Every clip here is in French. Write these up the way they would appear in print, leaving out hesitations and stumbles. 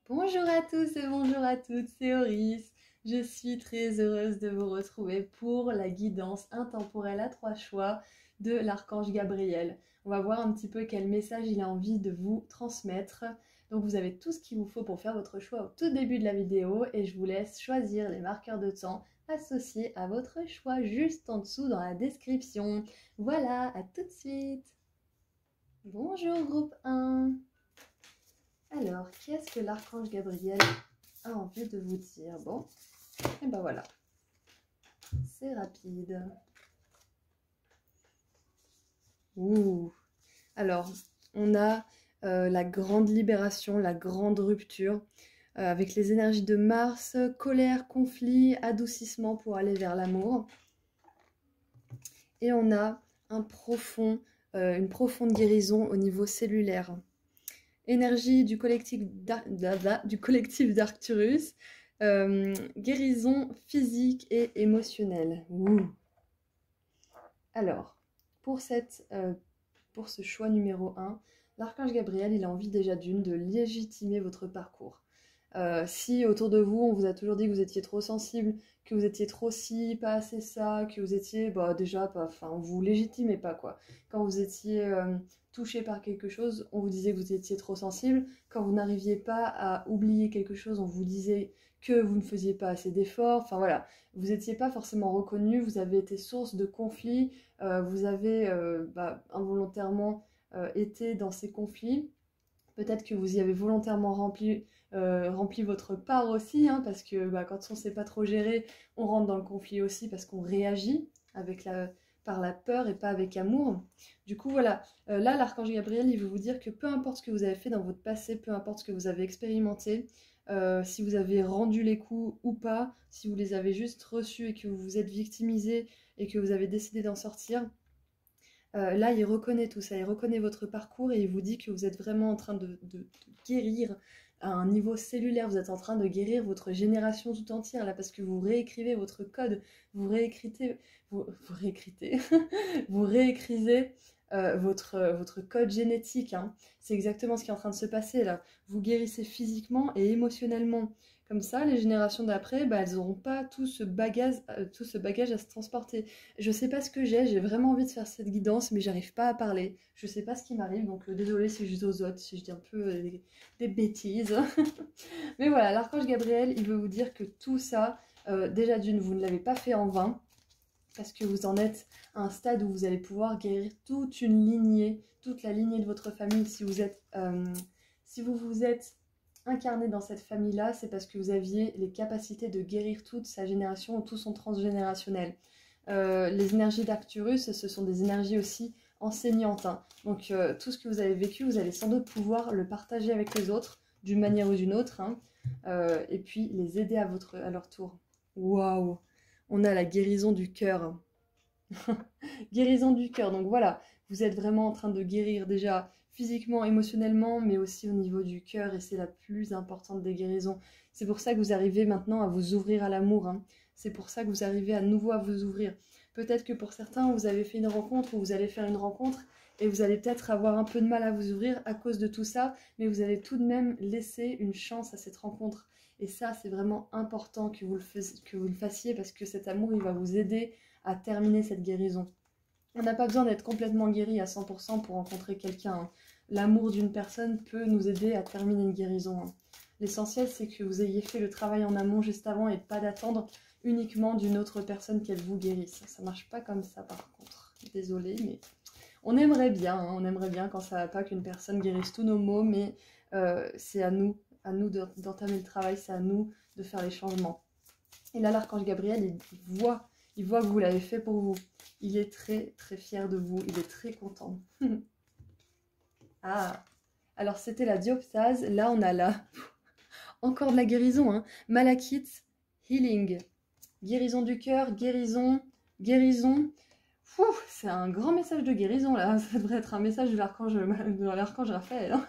Bonjour à tous et bonjour à toutes, c'est Oris. Je suis très heureuse de vous retrouver pour la guidance intemporelle à 3 choix de l'archange Gabriel. On va voir un petit peu quel message il a envie de vous transmettre. Donc vous avez tout ce qu'il vous faut pour faire votre choix au tout début de la vidéo et je vous laisse choisir les marqueurs de temps associés à votre choix juste en dessous dans la description. Voilà, à tout de suite. Bonjour groupe 1. Alors, qu'est-ce que l'archange Gabriel a envie de vous dire? Bon, et ben voilà, c'est rapide. Ouh. Alors, on a la grande libération, la grande rupture, avec les énergies de Mars, colère, conflit, adoucissement pour aller vers l'amour. Et on a une profonde guérison au niveau cellulaire. Énergie du collectif d'Arcturus, guérison physique et émotionnelle. Ouh. Alors, pour ce choix numéro 1, l'archange Gabriel, il a envie déjà de légitimer votre parcours. Si autour de vous, on vous a toujours dit que vous étiez trop sensible, que vous étiez trop ci, pas assez ça, que vous étiez, on vous légitimait pas quoi. Quand vous étiez touché par quelque chose, on vous disait que vous étiez trop sensible. Quand vous n'arriviez pas à oublier quelque chose, on vous disait que vous ne faisiez pas assez d'efforts. Enfin voilà, vous n'étiez pas forcément reconnu, vous avez été source de conflits, vous avez involontairement été dans ces conflits. Peut-être que vous y avez volontairement rempli votre part aussi, hein, parce que quand on ne sait pas trop gérer, on rentre dans le conflit aussi parce qu'on réagit par la peur et pas avec amour. Du coup, voilà, là, l'archange Gabriel, il veut vous dire que peu importe ce que vous avez fait dans votre passé, peu importe ce que vous avez expérimenté, si vous avez rendu les coups ou pas, si vous les avez juste reçus et que vous vous êtes victimisé et que vous avez décidé d'en sortir, là, il reconnaît tout ça, il reconnaît votre parcours et il vous dit que vous êtes vraiment en train de guérir à un niveau cellulaire, vous êtes en train de guérir votre génération tout entière, là, parce que vous réécrivez votre code, vous réécritez, vous réécrisez votre code génétique, hein. C'est exactement ce qui est en train de se passer, là. Vous guérissez physiquement et émotionnellement. Comme ça, les générations d'après, elles n'auront pas tout ce bagage à se transporter. Je sais pas ce que j'ai vraiment envie de faire cette guidance, mais j'arrive pas à parler. Je sais pas ce qui m'arrive, donc désolée si je zozote, si je dis un peu des bêtises. Mais voilà, l'archange Gabriel, il veut vous dire que tout ça, déjà d'une, vous ne l'avez pas fait en vain, parce que vous en êtes à un stade où vous allez pouvoir guérir toute une lignée, toute la lignée de votre famille. Si vous vous êtes incarné dans cette famille-là, c'est parce que vous aviez les capacités de guérir toute sa génération ou tout son transgénérationnel. Les énergies d'Arcturus, ce sont des énergies aussi enseignantes, hein. Donc tout ce que vous avez vécu, vous allez sans doute pouvoir le partager avec les autres, d'une manière ou d'une autre, hein, et puis les aider à leur tour. Waouh! On a la guérison du cœur. Guérison du cœur, donc voilà, vous êtes vraiment en train de guérir déjà physiquement, émotionnellement, mais aussi au niveau du cœur, et c'est la plus importante des guérisons. C'est pour ça que vous arrivez maintenant à vous ouvrir à l'amour, hein. C'est pour ça que vous arrivez à nouveau à vous ouvrir. Peut-être que pour certains, vous avez fait une rencontre ou vous allez faire une rencontre et vous allez peut-être avoir un peu de mal à vous ouvrir à cause de tout ça, mais vous allez tout de même laisser une chance à cette rencontre. Et ça, c'est vraiment important que vous le fassiez parce que cet amour, il va vous aider à terminer cette guérison. On n'a pas besoin d'être complètement guéri à 100% pour rencontrer quelqu'un, hein. L'amour d'une personne peut nous aider à terminer une guérison, hein. L'essentiel, c'est que vous ayez fait le travail en amont juste avant et pas d'attendre uniquement d'une autre personne qu'elle vous guérisse. Ça marche pas comme ça par contre. Désolée, mais on aimerait bien, hein, on aimerait bien quand ça va pas qu'une personne guérisse tous nos maux, mais c'est à nous d'entamer le travail, c'est à nous de faire les changements. Et là, l'archange Gabriel, il voit que vous l'avez fait pour vous. Il est très très fier de vous, il est très content. Ah, alors c'était la dioptase, là on a encore de la guérison, hein. Malachite, healing, guérison du cœur, guérison. C'est un grand message de guérison là, ça devrait être un message de l'archange Raphaël, hein.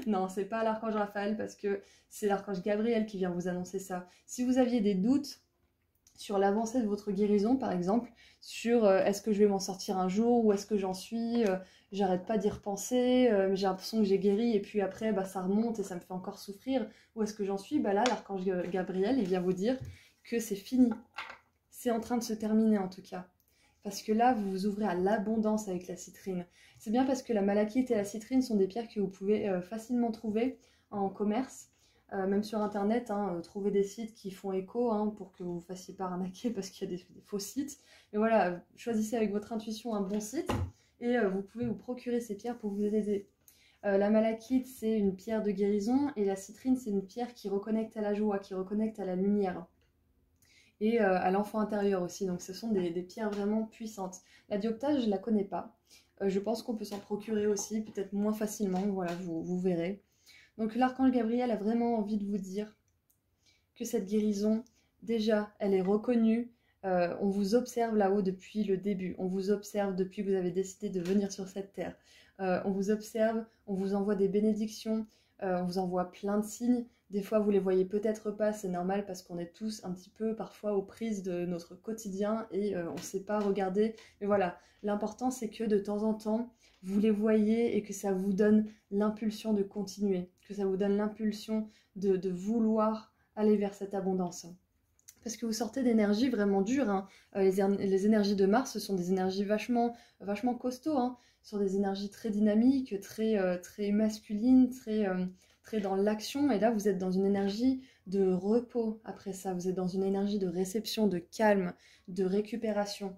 Non, c'est pas l'archange Raphaël parce que c'est l'archange Gabriel qui vient vous annoncer ça. Si vous aviez des doutes sur l'avancée de votre guérison, par exemple, sur est-ce que je vais m'en sortir un jour, où est-ce que j'en suis, j'arrête pas d'y repenser, j'ai l'impression que j'ai guéri, et puis après, bah, ça remonte et ça me fait encore souffrir, où est-ce que j'en suis? Bah là, l'archange Gabriel, il vient vous dire que c'est fini, c'est en train de se terminer en tout cas. Parce que là, vous vous ouvrez à l'abondance avec la citrine. C'est bien parce que la malachite et la citrine sont des pierres que vous pouvez facilement trouver en commerce, même sur internet, hein, trouver des sites qui font écho hein, pour que vous ne vous fassiez pas arnaquer parce qu'il y a des faux sites. Mais voilà, choisissez avec votre intuition un bon site et vous pouvez vous procurer ces pierres pour vous aider. La malachite, c'est une pierre de guérison et la citrine, c'est une pierre qui reconnecte à la joie, qui reconnecte à la lumière et à l'enfant intérieur aussi. Donc ce sont des pierres vraiment puissantes. La dioptase, je ne la connais pas. Je pense qu'on peut s'en procurer aussi, peut-être moins facilement, voilà, vous verrez. Donc l'archange Gabriel a vraiment envie de vous dire que cette guérison, déjà, elle est reconnue. On vous observe là-haut depuis le début. On vous observe depuis que vous avez décidé de venir sur cette terre. On vous observe, on vous envoie des bénédictions, on vous envoie plein de signes. Des fois, vous les voyez peut-être pas, c'est normal parce qu'on est tous un petit peu parfois aux prises de notre quotidien et on ne sait pas regarder. Mais voilà, l'important c'est que de temps en temps, vous les voyez et que ça vous donne l'impulsion de continuer, que ça vous donne l'impulsion de vouloir aller vers cette abondance. Parce que vous sortez d'énergies vraiment dures. Hein. Les énergies de Mars, ce sont des énergies vachement costauds. Hein. Ce sont des énergies très dynamiques, très masculines, très dans l'action. Et là, vous êtes dans une énergie de repos après ça. Vous êtes dans une énergie de réception, de calme, de récupération.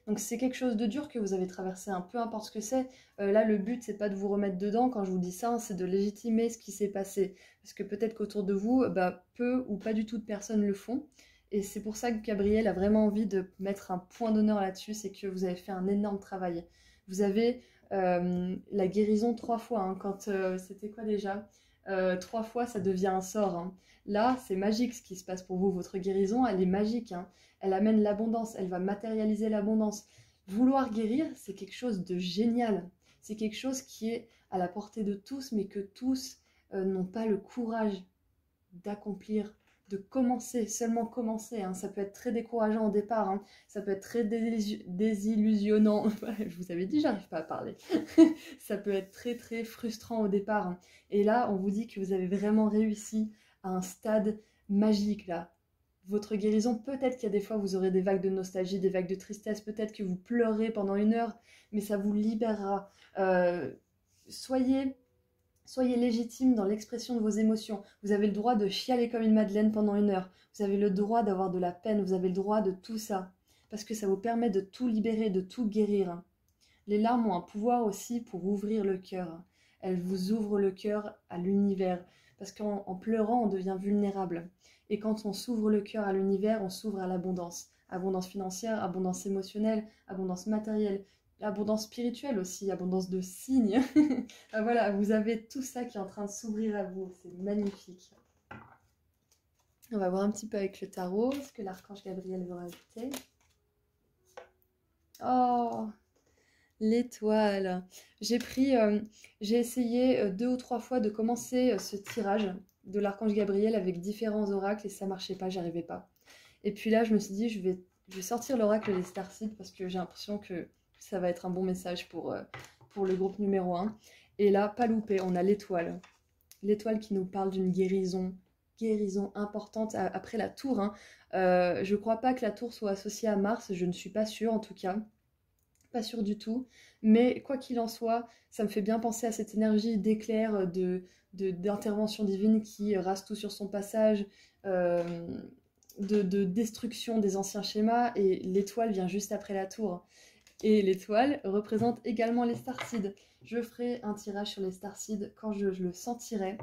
Donc c'est quelque chose de dur que vous avez traversé, hein, peu importe ce que c'est. Là, le but, c'est pas de vous remettre dedans quand je vous dis ça, hein, c'est de légitimer ce qui s'est passé. Parce que peut-être qu'autour de vous, bah, peu ou pas du tout de personnes le font. Et c'est pour ça que Gabriel a vraiment envie de mettre un point d'honneur là-dessus, c'est que vous avez fait un énorme travail. Vous avez la guérison 3 fois, hein, quand c'était quoi déjà 3 fois, ça devient un sort. Hein. Là, c'est magique ce qui se passe pour vous. Votre guérison, elle est magique. Hein. Elle amène l'abondance, elle va matérialiser l'abondance. Vouloir guérir, c'est quelque chose de génial. C'est quelque chose qui est à la portée de tous, mais que tous n'ont pas le courage d'accomplir, de commencer, seulement commencer. Hein. Ça peut être très décourageant au départ, hein. Ça peut être très désillusionnant. Je vous avais dit, j'arrive pas à parler. Ça peut être très très frustrant au départ. Hein. Et là, on vous dit que vous avez vraiment réussi à un stade magique là. Votre guérison, peut-être qu'il y a des fois vous aurez des vagues de nostalgie, des vagues de tristesse, peut-être que vous pleurez pendant 1 heure, mais ça vous libérera. Soyez légitime dans l'expression de vos émotions. Vous avez le droit de chialer comme une madeleine pendant 1 heure. Vous avez le droit d'avoir de la peine, vous avez le droit de tout ça. Parce que ça vous permet de tout libérer, de tout guérir. Les larmes ont un pouvoir aussi pour ouvrir le cœur. Elles vous ouvrent le cœur à l'univers. Parce qu'en pleurant, on devient vulnérable. Et quand on s'ouvre le cœur à l'univers, on s'ouvre à l'abondance. Abondance financière, abondance émotionnelle, abondance matérielle, abondance spirituelle aussi, abondance de signes. Voilà, vous avez tout ça qui est en train de s'ouvrir à vous. C'est magnifique. On va voir un petit peu avec le tarot ce que l'archange Gabriel veut rajouter. Oh, l'étoile. J'ai essayé 2 ou 3 fois de commencer ce tirage de l'archange Gabriel avec différents oracles et ça marchait pas, j'arrivais pas. Et puis là, je me suis dit, je vais sortir l'oracle des Starseeds parce que j'ai l'impression que ça va être un bon message pour le groupe numéro 1. Et là, pas loupé, on a l'étoile. L'étoile qui nous parle d'une guérison importante après la tour. Hein. Je crois pas que la tour soit associée à Mars, je ne suis pas sûre en tout cas. Pas sûre du tout. Mais quoi qu'il en soit, ça me fait bien penser à cette énergie d'éclair, d'intervention divine qui rase tout sur son passage, de destruction des anciens schémas. Et l'étoile vient juste après la tour. Et l'étoile représente également les starseeds. Je ferai un tirage sur les starseeds quand je le sentirai.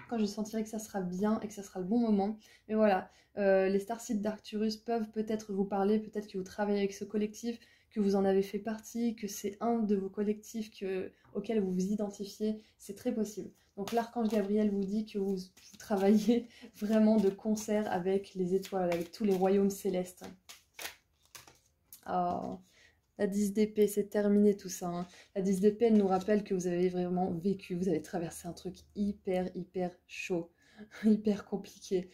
Quand je sentirai que ça sera bien et que ça sera le bon moment. Mais voilà, les starseeds d'Arcturus peuvent peut-être vous parler, peut-être que vous travaillez avec ce collectif, que vous en avez fait partie, que c'est un de vos collectifs auquel vous vous identifiez, c'est très possible. Donc l'archange Gabriel vous dit que vous travaillez vraiment de concert avec les étoiles, avec tous les royaumes célestes. Oh, la 10 d'épée, c'est terminé tout ça. Hein. La 10 d'épée, elle nous rappelle que vous avez vraiment vécu, vous avez traversé un truc hyper chaud. hyper compliqué.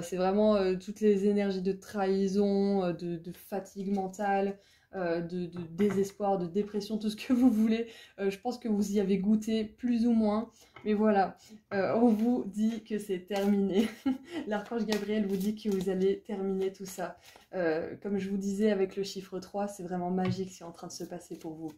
C'est vraiment toutes les énergies de trahison, de fatigue mentale, de désespoir, de dépression, tout ce que vous voulez. Je pense que vous y avez goûté plus ou moins. Mais voilà, on vous dit que c'est terminé. L'archange Gabriel vous dit que vous allez terminer tout ça. Comme je vous disais avec le chiffre 3, c'est vraiment magique ce qui est en train de se passer pour vous.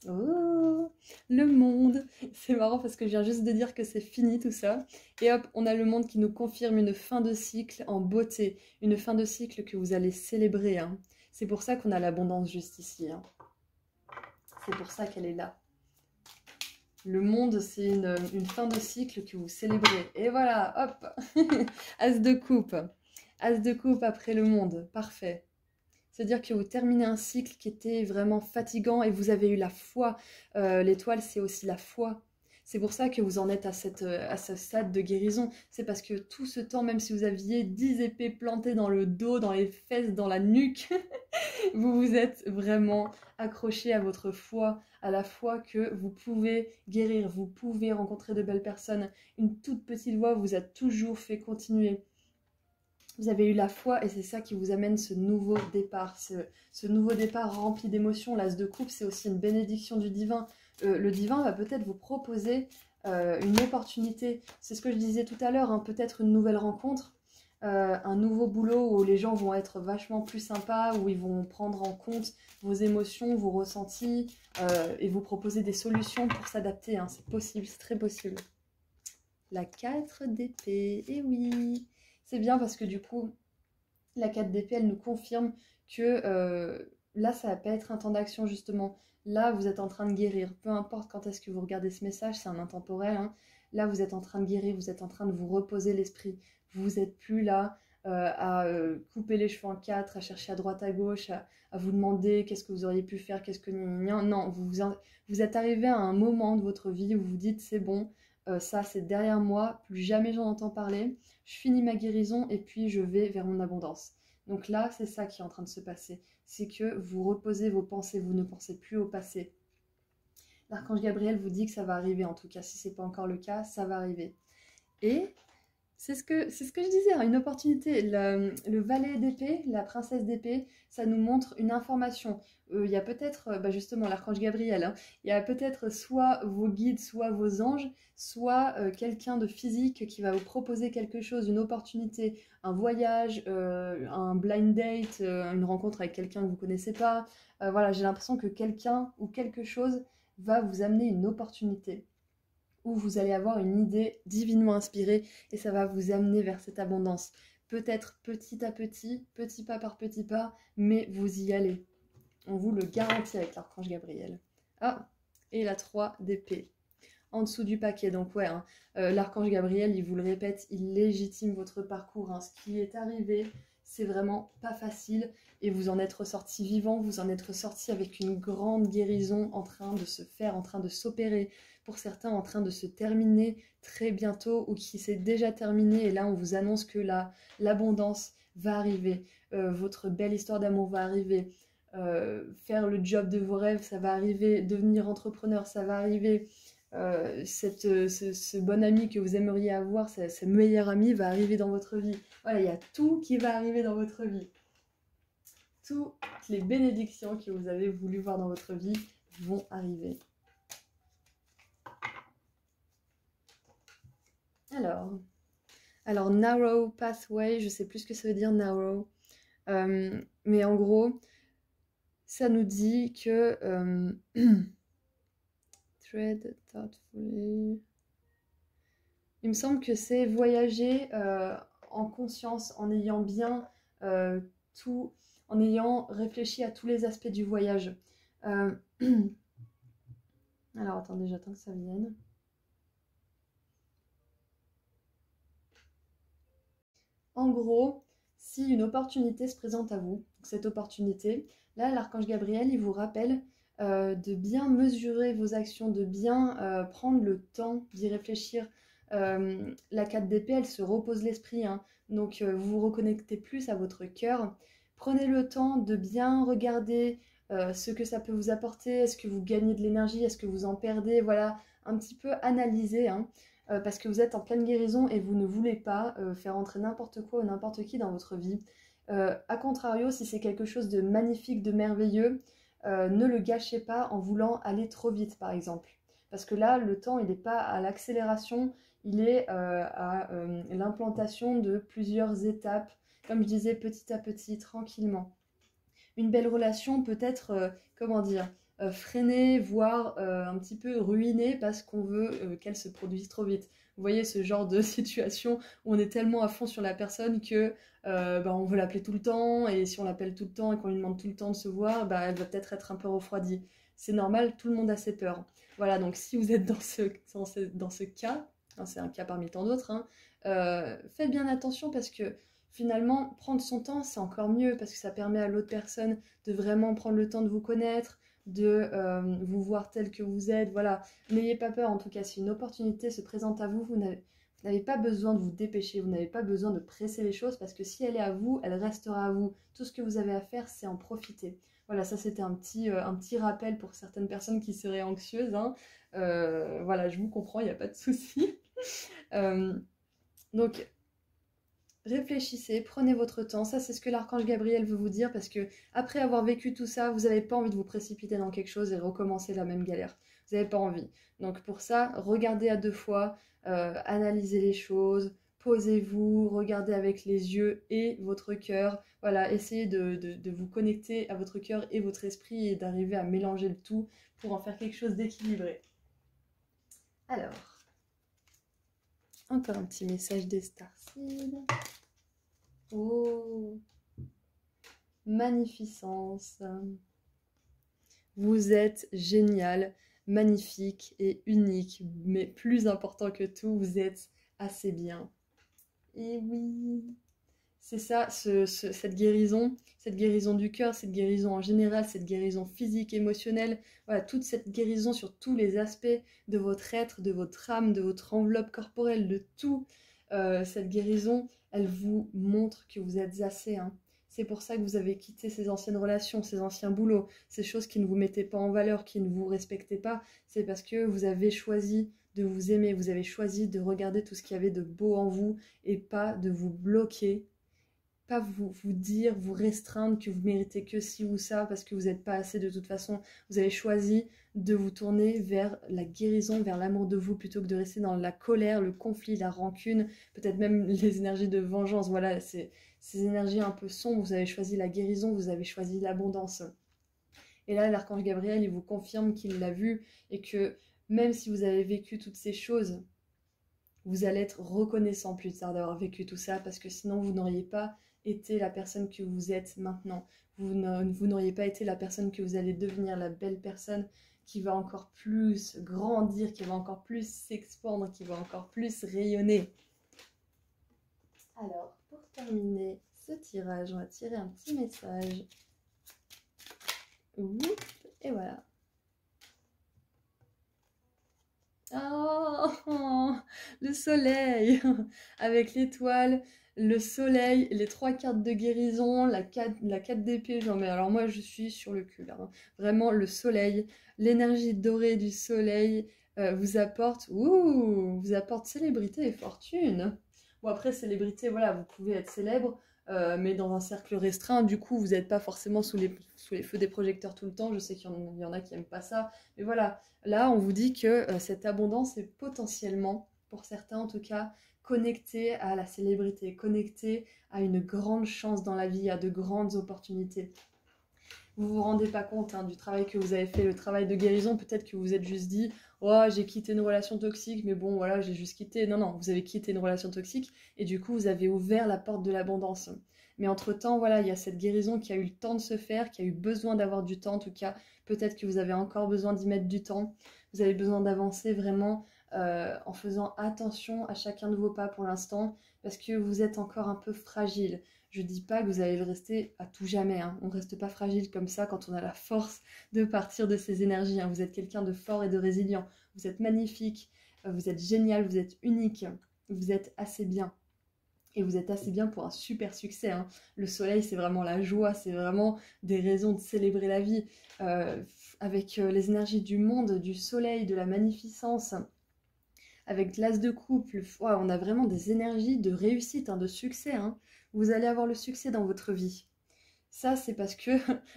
Oh, le monde. C'est marrant parce que je viens juste de dire que c'est fini tout ça. Et hop, on a le monde qui nous confirme une fin de cycle en beauté. Une fin de cycle que vous allez célébrer, hein. C'est pour ça qu'on a l'abondance juste ici, hein. C'est pour ça qu'elle est là. Le monde, c'est une fin de cycle que vous célébrez. Et voilà, hop. As de coupe. As de coupe après le monde. Parfait. C'est-à-dire que vous terminez un cycle qui était vraiment fatigant et vous avez eu la foi. L'étoile, c'est aussi la foi. C'est pour ça que vous en êtes à ce stade de guérison. C'est parce que tout ce temps, même si vous aviez 10 épées plantées dans le dos, dans les fesses, dans la nuque, vous vous êtes vraiment accroché à votre foi, à la foi que vous pouvez guérir, vous pouvez rencontrer de belles personnes. Une toute petite voix vous a toujours fait continuer. Vous avez eu la foi et c'est ça qui vous amène ce nouveau départ, ce nouveau départ rempli d'émotions. L'as de coupe, c'est aussi une bénédiction du divin. Le divin va peut-être vous proposer une opportunité. C'est ce que je disais tout à l'heure, hein, peut-être une nouvelle rencontre, un nouveau boulot où les gens vont être vachement plus sympas, où ils vont prendre en compte vos émotions, vos ressentis et vous proposer des solutions pour s'adapter, hein. C'est possible, c'est très possible. La 4 d'épée, et oui, c'est bien parce que du coup, la 4 d'épée, elle nous confirme que là, ça va pas être un temps d'action justement. Là, vous êtes en train de guérir. Peu importe quand est-ce que vous regardez ce message, c'est un intemporel, hein. Là, vous êtes en train de guérir, vous êtes en train de vous reposer l'esprit. Vous n'êtes plus là à couper les cheveux en quatre, à chercher à droite à gauche, à vous demander qu'est-ce que vous auriez pu faire, qu'est-ce que... Non, vous êtes arrivé à un moment de votre vie où vous vous dites c'est bon, ça c'est derrière moi, plus jamais j'en entends parler. Je finis ma guérison et puis je vais vers mon abondance. Donc là, c'est ça qui est en train de se passer. C'est que vous reposez vos pensées, vous ne pensez plus au passé. L'archange Gabriel vous dit que ça va arriver, en tout cas, si ce n'est pas encore le cas, ça va arriver. Et c'est ce que je disais, hein, une opportunité. Le valet d'épée, la princesse d'épée, ça nous montre une information. Il y a peut-être, justement, l'archange Gabriel, hein, il y a peut-être soit vos guides, soit vos anges, soit quelqu'un de physique qui va vous proposer quelque chose, une opportunité, un voyage, un blind date, une rencontre avec quelqu'un que vous ne connaissez pas. Voilà, j'ai l'impression que quelqu'un ou quelque chose va vous amener une opportunité où vous allez avoir une idée divinement inspirée et ça va vous amener vers cette abondance. Peut-être petit à petit, petit pas par petit pas, mais vous y allez. On vous le garantit avec l'archange Gabriel. Ah, et la 3 d'épée. En dessous du paquet, donc ouais, hein, l'archange Gabriel, il vous le répète, il légitime votre parcours, hein. Ce qui est arrivé, c'est vraiment pas facile et vous en êtes ressorti vivant, vous en êtes ressorti avec une grande guérison en train de se faire, en train de s'opérer, pour certains en train de se terminer très bientôt ou qui s'est déjà terminé et là on vous annonce que l'abondance va arriver, votre belle histoire d'amour va arriver, faire le job de vos rêves, ça va arriver, devenir entrepreneur, ça va arriver. Ce bon ami que vous aimeriez avoir, ce meilleur ami va arriver dans votre vie. Voilà, il y a tout qui va arriver dans votre vie. Toutes les bénédictions que vous avez voulu voir dans votre vie vont arriver. Alors narrow pathway, je sais plus ce que ça veut dire narrow, mais en gros, ça nous dit que tread thoughtfully. Il me semble que c'est voyager en conscience, en ayant bien tout, en ayant réfléchi à tous les aspects du voyage. Alors attendez, j'attends que ça vienne. En gros, si une opportunité se présente à vous, cette opportunité, là, l'archange Gabriel, il vous rappelle de bien mesurer vos actions, de bien prendre le temps d'y réfléchir. La 4 d'épée, elle se repose l'esprit, hein, donc vous vous reconnectez plus à votre cœur. Prenez le temps de bien regarder ce que ça peut vous apporter. Est-ce que vous gagnez de l'énergie? Est-ce que vous en perdez? Voilà, un petit peu analyser, hein. parce que vous êtes en pleine guérison et vous ne voulez pas faire entrer n'importe quoi ou n'importe qui dans votre vie. A contrario, si c'est quelque chose de magnifique, de merveilleux, ne le gâchez pas en voulant aller trop vite, par exemple. Parce que là, le temps, il n'est pas à l'accélération, il est à l'implantation de plusieurs étapes, comme je disais, petit à petit, tranquillement. Une belle relation peut être, comment dire, freinée, voire un petit peu ruinée parce qu'on veut qu'elle se produise trop vite. Vous voyez ce genre de situation où on est tellement à fond sur la personne que on veut l'appeler tout le temps, et si on l'appelle tout le temps et qu'on lui demande tout le temps de se voir, elle va peut-être être un peu refroidie. C'est normal, tout le monde a ses peurs. Voilà, donc si vous êtes dans ce cas, hein, c'est un cas parmi tant d'autres, hein, faites bien attention parce que finalement, prendre son temps, c'est encore mieux parce que ça permet à l'autre personne de vraiment prendre le temps de vous connaître, de vous voir tel que vous êtes. Voilà, n'ayez pas peur en tout cas, si une opportunité se présente à vous, vous n'avez pas besoin de vous dépêcher, vous n'avez pas besoin de presser les choses parce que si elle est à vous, elle restera à vous. Tout ce que vous avez à faire, c'est en profiter. Voilà, ça c'était un petit rappel pour certaines personnes qui seraient anxieuses, hein. Voilà, je vous comprends, il n'y a pas de souci. Donc, réfléchissez, prenez votre temps. Ça, c'est ce que l'archange Gabriel veut vous dire parce que après avoir vécu tout ça, vous n'avez pas envie de vous précipiter dans quelque chose et recommencer la même galère. Vous n'avez pas envie. Donc pour ça, regardez à deux fois, analysez les choses, posez-vous, regardez avec les yeux et votre cœur. Voilà, essayez de vous connecter à votre cœur et votre esprit et d'arriver à mélanger le tout pour en faire quelque chose d'équilibré. Alors, encore un petit message des Starseeds. Oh, magnificence. Vous êtes génial, magnifique et unique, mais plus important que tout, vous êtes assez bien. Et oui, c'est ça, cette guérison du cœur, cette guérison en général, cette guérison physique, émotionnelle, voilà, toute cette guérison sur tous les aspects de votre être, de votre âme, de votre enveloppe corporelle, de tout. Cette guérison, elle vous montre que vous êtes assez, hein. C'est pour ça que vous avez quitté ces anciennes relations, ces anciens boulots, ces choses qui ne vous mettaient pas en valeur, qui ne vous respectaient pas. C'est parce que vous avez choisi de vous aimer, vous avez choisi de regarder tout ce qu'il y avait de beau en vous et pas de vous bloquer, pas vous dire, vous restreindre que vous méritez que ci ou ça parce que vous n'êtes pas assez de toute façon. Vous avez choisi de vous tourner vers la guérison, vers l'amour de vous plutôt que de rester dans la colère, le conflit, la rancune, peut-être même les énergies de vengeance. Voilà, ces énergies un peu sombres. Vous avez choisi la guérison, vous avez choisi l'abondance. Et là, l'archange Gabriel, il vous confirme qu'il l'a vu et que même si vous avez vécu toutes ces choses, vous allez être reconnaissant plus tard d'avoir vécu tout ça parce que sinon vous n'auriez pas été la personne que vous êtes maintenant. Vous n'auriez pas été la personne que vous allez devenir, la belle personne qui va encore plus grandir, qui va encore plus s'expandre, qui va encore plus rayonner. Alors, pour terminer ce tirage, on va tirer un petit message. Oup, et voilà. Oh, le soleil avec l'étoile, le soleil, les 3 cartes de guérison, la 4 d'épée. Non mais alors moi je suis sur le cul là, hein. Vraiment le soleil, l'énergie dorée du soleil vous apporte célébrité et fortune. Bon après célébrité, voilà, vous pouvez être célèbre, mais dans un cercle restreint, du coup vous n'êtes pas forcément sous les feux des projecteurs tout le temps. Je sais qu'il y en a qui n'aiment pas ça, mais voilà. Là, on vous dit que cette abondance est potentiellement, pour certains en tout cas, connectée à la célébrité, connectée à une grande chance dans la vie, à de grandes opportunités. Vous vous rendez pas compte du travail que vous avez fait, le travail de guérison. Peut-être que vous vous êtes juste dit « Oh, j'ai quitté une relation toxique, mais bon, voilà, j'ai juste quitté. » Non, vous avez quitté une relation toxique et du coup, vous avez ouvert la porte de l'abondance. Mais entre-temps, voilà, il y a cette guérison qui a eu le temps de se faire, qui a eu besoin d'avoir du temps. En tout cas, peut-être que vous avez encore besoin d'y mettre du temps. Vous avez besoin d'avancer vraiment en faisant attention à chacun de vos pas pour l'instant, parce que vous êtes encore un peu fragile. Je dis pas que vous allez le rester à tout jamais, hein. On ne reste pas fragile comme ça quand on a la force de partir de ces énergies, hein. Vous êtes quelqu'un de fort et de résilient. Vous êtes magnifique, vous êtes génial, vous êtes unique, vous êtes assez bien. Et vous êtes assez bien pour un super succès, hein. Le soleil, c'est vraiment la joie, c'est vraiment des raisons de célébrer la vie. Avec les énergies du monde, du soleil, de la magnificence, avec l'as de couple, ouah, on a vraiment des énergies de réussite, hein, de succès. Hein. Vous allez avoir le succès dans votre vie. Ça, c'est parce que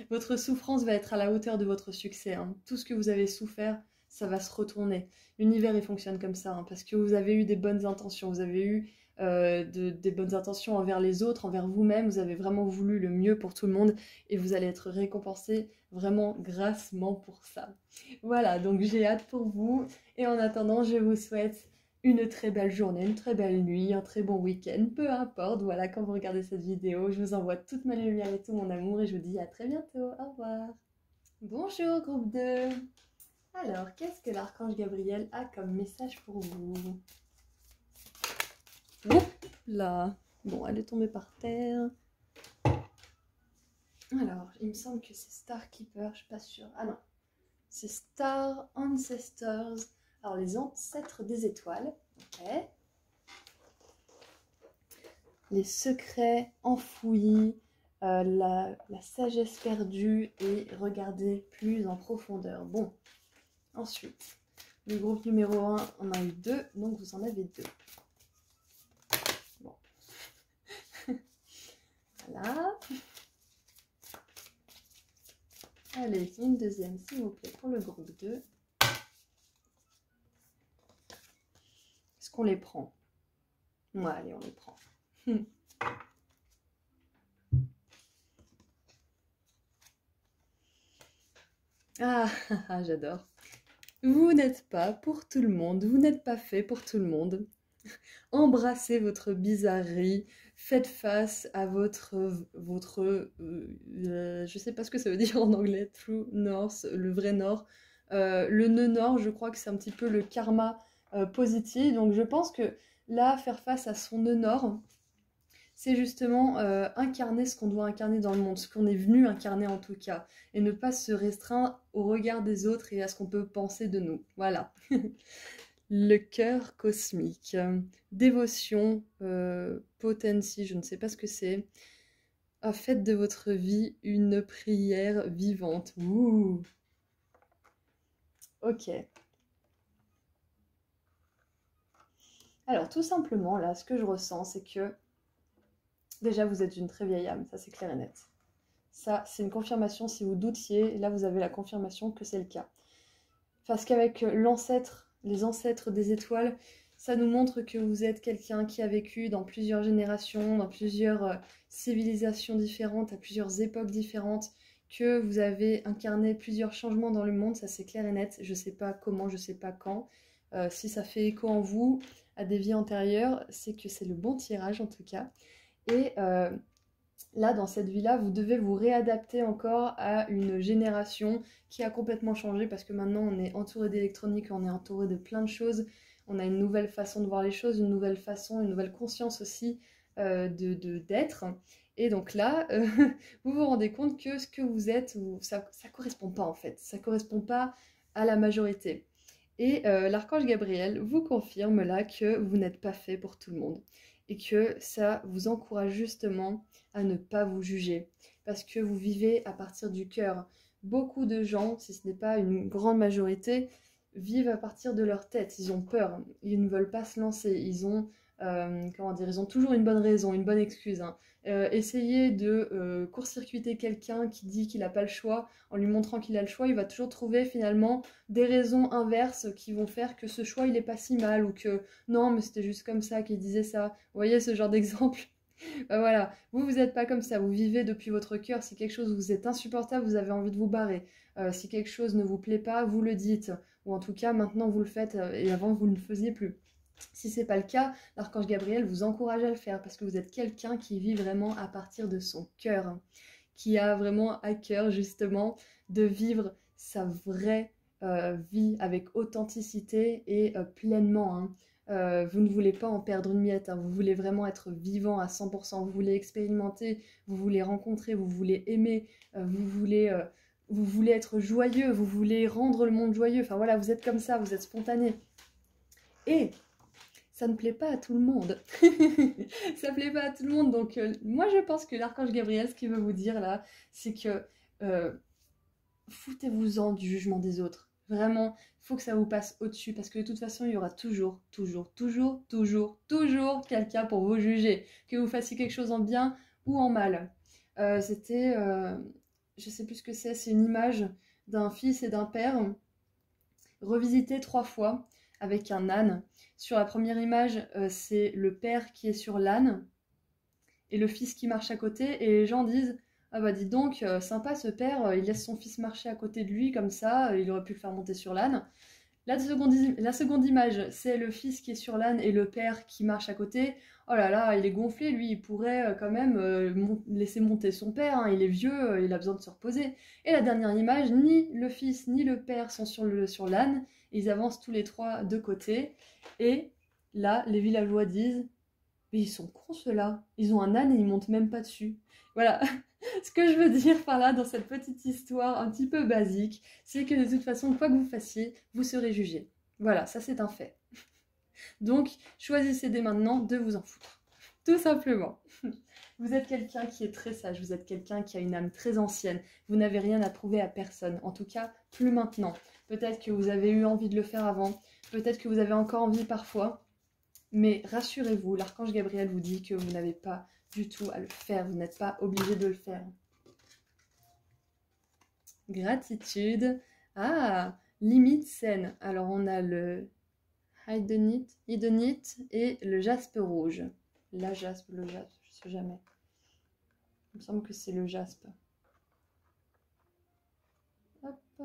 votre souffrance va être à la hauteur de votre succès. Hein. Tout ce que vous avez souffert, ça va se retourner. L'univers, il fonctionne comme ça, hein, parce que vous avez eu des bonnes intentions, vous avez eu des bonnes intentions envers les autres, envers vous-même, vous avez vraiment voulu le mieux pour tout le monde, et vous allez être récompensé vraiment grassement pour ça. Voilà, donc j'ai hâte pour vous, et en attendant, je vous souhaite une très belle journée, une très belle nuit, un très bon week-end, peu importe, voilà, quand vous regardez cette vidéo, je vous envoie toute ma lumière et tout mon amour, et je vous dis à très bientôt, au revoir. Bonjour groupe 2. Alors, qu'est-ce que l'archange Gabriel a comme message pour vous? Oups là. Bon, elle est tombée par terre. Alors, il me semble que c'est Star Keeper, je suis pas sûre. Ah non, c'est Star Ancestors. Alors, les ancêtres des étoiles. Ok. Les secrets enfouis, la sagesse perdue et regarder plus en profondeur. Bon, ensuite, le groupe numéro 1, on a eu 2, donc vous en avez 2. Bon. Voilà. Allez, une deuxième, s'il vous plaît, pour le groupe 2. Est-ce qu'on les prend? Ouais, allez, on les prend. Ah, j'adore. Vous n'êtes pas pour tout le monde, vous n'êtes pas fait pour tout le monde. Embrassez votre bizarrerie, faites face à je sais pas ce que ça veut dire en anglais, True North, le vrai Nord. Le nœud Nord, je crois que c'est un petit peu le karma positif, donc je pense que là, faire face à son nœud Nord, c'est justement incarner ce qu'on doit incarner dans le monde, ce qu'on est venu incarner en tout cas, et ne pas se restreindre au regard des autres et à ce qu'on peut penser de nous. Voilà. Le cœur cosmique. Dévotion, potency, je ne sais pas ce que c'est. Faites de votre vie une prière vivante. Ouh. Ok. Alors, tout simplement, là, ce que je ressens, c'est que déjà, vous êtes une très vieille âme, ça c'est clair et net. Ça, c'est une confirmation. Si vous doutiez, là, vous avez la confirmation que c'est le cas. Parce qu'avec les ancêtres des étoiles, ça nous montre que vous êtes quelqu'un qui a vécu dans plusieurs générations, dans plusieurs civilisations différentes, à plusieurs époques différentes, que vous avez incarné plusieurs changements dans le monde, ça c'est clair et net. Je sais pas comment, je sais pas quand. Si ça fait écho en vous à des vies antérieures, c'est que c'est le bon tirage en tout cas. Et là, dans cette vie-là, vous devez vous réadapter encore à une génération qui a complètement changé parce que maintenant on est entouré d'électronique, on est entouré de plein de choses, on a une nouvelle façon de voir les choses, une nouvelle façon, une nouvelle conscience aussi d'être. Et donc là, vous vous rendez compte que ce que vous êtes, ça correspond pas en fait, ça correspond pas à la majorité. Et l'archange Gabriel vous confirme là que vous n'êtes pas fait pour tout le monde et que ça vous encourage justement à ne pas vous juger parce que vous vivez à partir du cœur. Beaucoup de gens, si ce n'est pas une grande majorité, vivent à partir de leur tête. Ils ont peur, ils ne veulent pas se lancer, ils ont, ils ont toujours une bonne raison, une bonne excuse. Hein. Essayer de court-circuiter quelqu'un qui dit qu'il n'a pas le choix en lui montrant qu'il a le choix, il va toujours trouver finalement des raisons inverses qui vont faire que ce choix il est pas si mal ou que non mais c'était juste comme ça qu'il disait ça. Vous voyez ce genre d'exemple? Bah voilà, vous n'êtes pas comme ça, vous vivez depuis votre cœur, si quelque chose vous est insupportable, vous avez envie de vous barrer. Si quelque chose ne vous plaît pas, vous le dites, ou en tout cas maintenant vous le faites et avant vous ne le faisiez plus. Si c'est pas le cas, l'archange Gabriel vous encourage à le faire parce que vous êtes quelqu'un qui vit vraiment à partir de son cœur, hein, qui a vraiment à cœur justement de vivre sa vraie vie avec authenticité et pleinement. Hein. Vous ne voulez pas en perdre une miette, hein. Vous voulez vraiment être vivant à 100%, vous voulez expérimenter, vous voulez rencontrer, vous voulez aimer, vous voulez être joyeux, vous voulez rendre le monde joyeux. Enfin voilà, vous êtes comme ça, vous êtes spontané. Et ça ne plaît pas à tout le monde. Ça ne plaît pas à tout le monde. Donc moi je pense que l'archange Gabriel, ce qu'il veut vous dire là, c'est que foutez-vous-en du jugement des autres. Vraiment, il faut que ça vous passe au-dessus parce que de toute façon, il y aura toujours quelqu'un pour vous juger. Que vous fassiez quelque chose en bien ou en mal. C'était, je sais plus ce que c'est une image d'un fils et d'un père revisité 3 fois avec un âne. Sur la première image, c'est le père qui est sur l'âne et le fils qui marche à côté et les gens disent ah bah dis donc, sympa ce père, il laisse son fils marcher à côté de lui comme ça, il aurait pu le faire monter sur l'âne. La seconde image, c'est le fils qui est sur l'âne et le père qui marche à côté. Oh là là, il est gonflé, lui, il pourrait quand même laisser monter son père, hein, il est vieux, il a besoin de se reposer. Et la dernière image, ni le fils ni le père sont sur l'âne, ils avancent tous les trois de côté. Et là, les villageois disent mais ils sont cons ceux-là, ils ont un âne et ils montent même pas dessus. Voilà, ce que je veux dire par là dans cette petite histoire un petit peu basique, c'est que de toute façon, quoi que vous fassiez, vous serez jugé. Voilà, ça c'est un fait. Donc, choisissez dès maintenant de vous en foutre. Tout simplement. Vous êtes quelqu'un qui est très sage, vous êtes quelqu'un qui a une âme très ancienne, vous n'avez rien à prouver à personne, en tout cas, plus maintenant. Peut-être que vous avez eu envie de le faire avant, peut-être que vous avez encore envie parfois, mais rassurez-vous, l'archange Gabriel vous dit que vous n'avez pas du tout à le faire, vous n'êtes pas obligé de le faire. Gratitude. Ah, limite saine. Alors on a le Hydonite et le jaspe rouge. Le jaspe, je sais jamais. Il me semble que c'est le jaspe. Hop.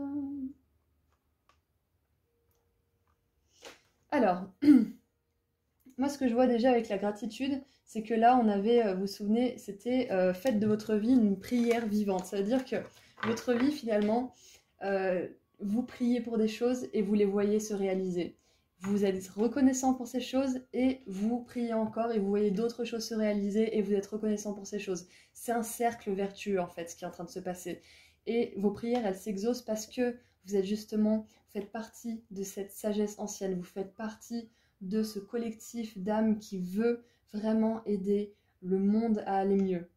Alors, moi ce que je vois déjà avec la gratitude, c'est que là on avait, vous vous souvenez, c'était faites de votre vie une prière vivante. Ça veut dire que votre vie finalement, vous priez pour des choses et vous les voyez se réaliser. Vous êtes reconnaissant pour ces choses et vous priez encore et vous voyez d'autres choses se réaliser et vous êtes reconnaissant pour ces choses. C'est un cercle vertueux en fait ce qui est en train de se passer. Et vos prières elles s'exaucent parce que vous êtes justement, vous faites partie de cette sagesse ancienne, vous faites partie de ce collectif d'âmes qui veut vraiment aider le monde à aller mieux.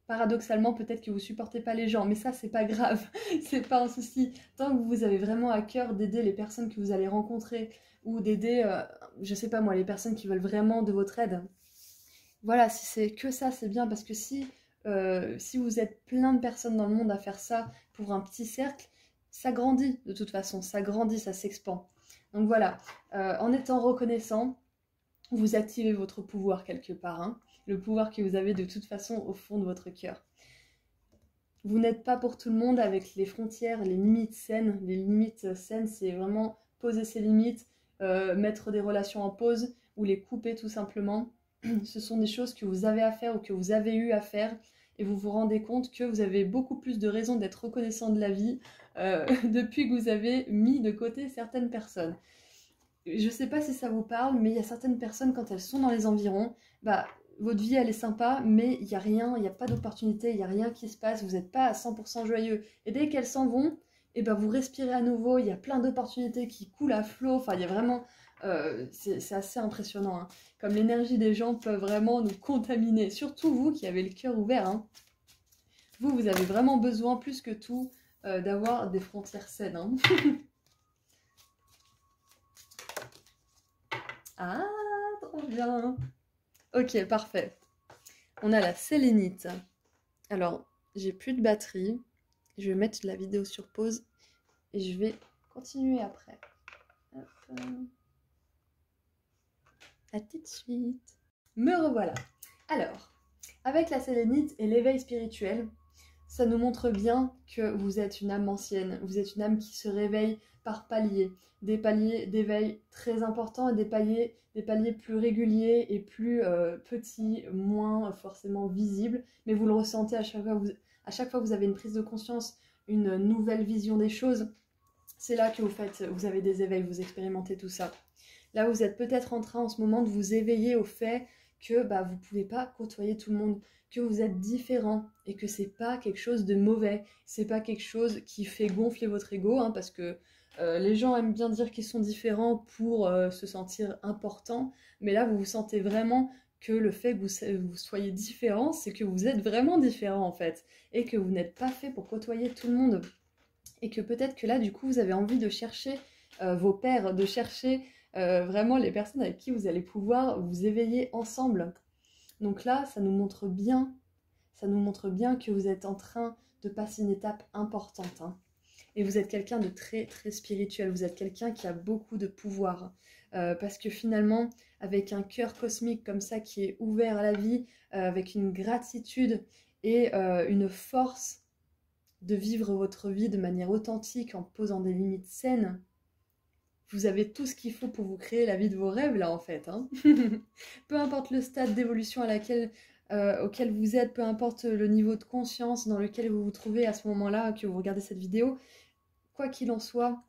Paradoxalement, peut-être que vous supportez pas les gens, mais ça, c'est pas grave, c'est pas un souci. Tant que vous avez vraiment à cœur d'aider les personnes que vous allez rencontrer, ou d'aider, je sais pas moi, les personnes qui veulent vraiment de votre aide. Voilà, si c'est que ça, c'est bien, parce que si vous êtes plein de personnes dans le monde à faire ça pour un petit cercle, ça grandit de toute façon, ça grandit, ça s'expand. Donc voilà, en étant reconnaissant, vous activez votre pouvoir quelque part, hein, le pouvoir que vous avez de toute façon au fond de votre cœur. Vous n'êtes pas pour tout le monde avec les frontières, les limites saines. Les limites saines, c'est vraiment poser ses limites, mettre des relations en pause ou les couper tout simplement. Ce sont des choses que vous avez à faire ou que vous avez eu à faire et vous vous rendez compte que vous avez beaucoup plus de raisons d'être reconnaissant de la vie depuis que vous avez mis de côté certaines personnes. Je sais pas si ça vous parle, mais il y a certaines personnes, quand elles sont dans les environs, bah, votre vie, elle est sympa, mais il n'y a rien, il n'y a pas d'opportunité, il n'y a rien qui se passe, vous n'êtes pas à 100% joyeux. Et dès qu'elles s'en vont, et ben vous respirez à nouveau, il y a plein d'opportunités qui coulent à flot, enfin, il y a vraiment... c'est assez impressionnant, hein. Comme l'énergie des gens peut vraiment nous contaminer, surtout vous qui avez le cœur ouvert, hein. Vous avez vraiment besoin, plus que tout, d'avoir des frontières saines, hein. Ah, trop bien. Ok, parfait. On a la sélénite. Alors, j'ai plus de batterie. Je vais mettre la vidéo sur pause et je vais continuer après. Hop. À tout de suite. Me revoilà. Alors, avec la sélénite et l'éveil spirituel, ça nous montre bien que vous êtes une âme ancienne. Vous êtes une âme qui se réveille par paliers. Des paliers d'éveil très importants et des paliers plus réguliers et plus petits, moins forcément visibles. Mais vous le ressentez à chaque fois que vous avez une prise de conscience, une nouvelle vision des choses. C'est là que vous avez des éveils, vous expérimentez tout ça. Là, vous êtes peut-être en train en ce moment de vous éveiller au fait que vous ne pouvez pas côtoyer tout le monde, que vous êtes différent et que c'est pas quelque chose de mauvais, c'est pas quelque chose qui fait gonfler votre ego, hein, parce que les gens aiment bien dire qu'ils sont différents pour se sentir importants, mais là vous vous sentez vraiment que le fait que vous soyez différent, c'est que vous êtes vraiment différent en fait, et que vous n'êtes pas fait pour côtoyer tout le monde. et que peut-être que là, du coup, vous avez envie de chercher vos pairs, de chercher vraiment les personnes avec qui vous allez pouvoir vous éveiller ensemble. Donc là, ça nous montre bien que vous êtes en train de passer une étape importante, hein. Et vous êtes quelqu'un de très très spirituel, vous êtes quelqu'un qui a beaucoup de pouvoir. Parce que finalement, avec un cœur cosmique comme ça qui est ouvert à la vie, avec une gratitude et une force de vivre votre vie de manière authentique en posant des limites saines, vous avez tout ce qu'il faut pour vous créer la vie de vos rêves là en fait, hein. Peu importe le stade d'évolution auquel vous êtes, peu importe le niveau de conscience dans lequel vous vous trouvez à ce moment-là que vous regardez cette vidéo, quoi qu'il en soit,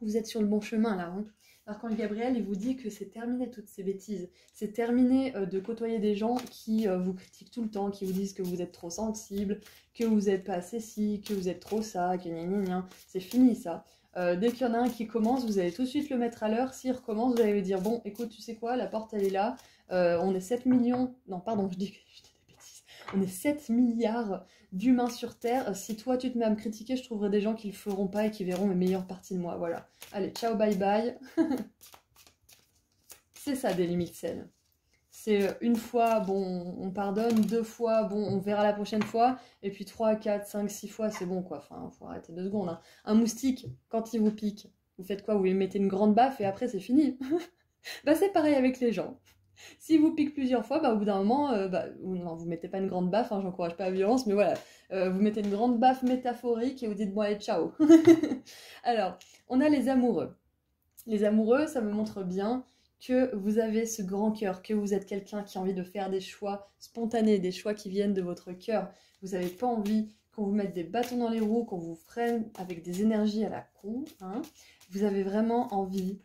vous êtes sur le bon chemin là, hein. L'archange Gabriel, il vous dit que c'est terminé toutes ces bêtises. C'est terminé de côtoyer des gens qui vous critiquent tout le temps, qui vous disent que vous êtes trop sensible, que vous n'êtes pas assez ci, que vous êtes trop ça, que gna gna gna. C'est fini ça. Dès qu'il y en a un qui commence, vous allez tout de suite le mettre à l'heure. S'il recommence, vous allez lui dire, bon, écoute, tu sais quoi, la porte elle est là. On est 7 millions... Non, pardon, je dis des bêtises. On est 7 milliards d'humains sur Terre. Si toi, tu te mets à me critiquer, je trouverai des gens qui le feront pas et qui verront les meilleures parties de moi. Voilà. Allez, ciao, bye bye. C'est ça, des limites saines. C'est une fois, bon, on pardonne, 2 fois, bon, on verra la prochaine fois, et puis 3, 4, 5, 6 fois, c'est bon, quoi. Enfin, faut arrêter 2 secondes, hein. Un moustique, quand il vous pique, vous faites quoi? Vous lui mettez une grande baffe, et après, c'est fini. Bah, c'est pareil avec les gens. S'il vous pique plusieurs fois, bah, au bout d'un moment, non, vous mettez pas une grande baffe, hein, j'encourage pas la violence, mais voilà, vous mettez une grande baffe métaphorique, et vous dites, bon, allez, ciao. Alors, on a les amoureux. Les amoureux, ça me montre bien que vous avez ce grand cœur, que vous êtes quelqu'un qui a envie de faire des choix spontanés, des choix qui viennent de votre cœur. Vous n'avez pas envie qu'on vous mette des bâtons dans les roues, qu'on vous freine avec des énergies à la con, hein. Vous avez vraiment envie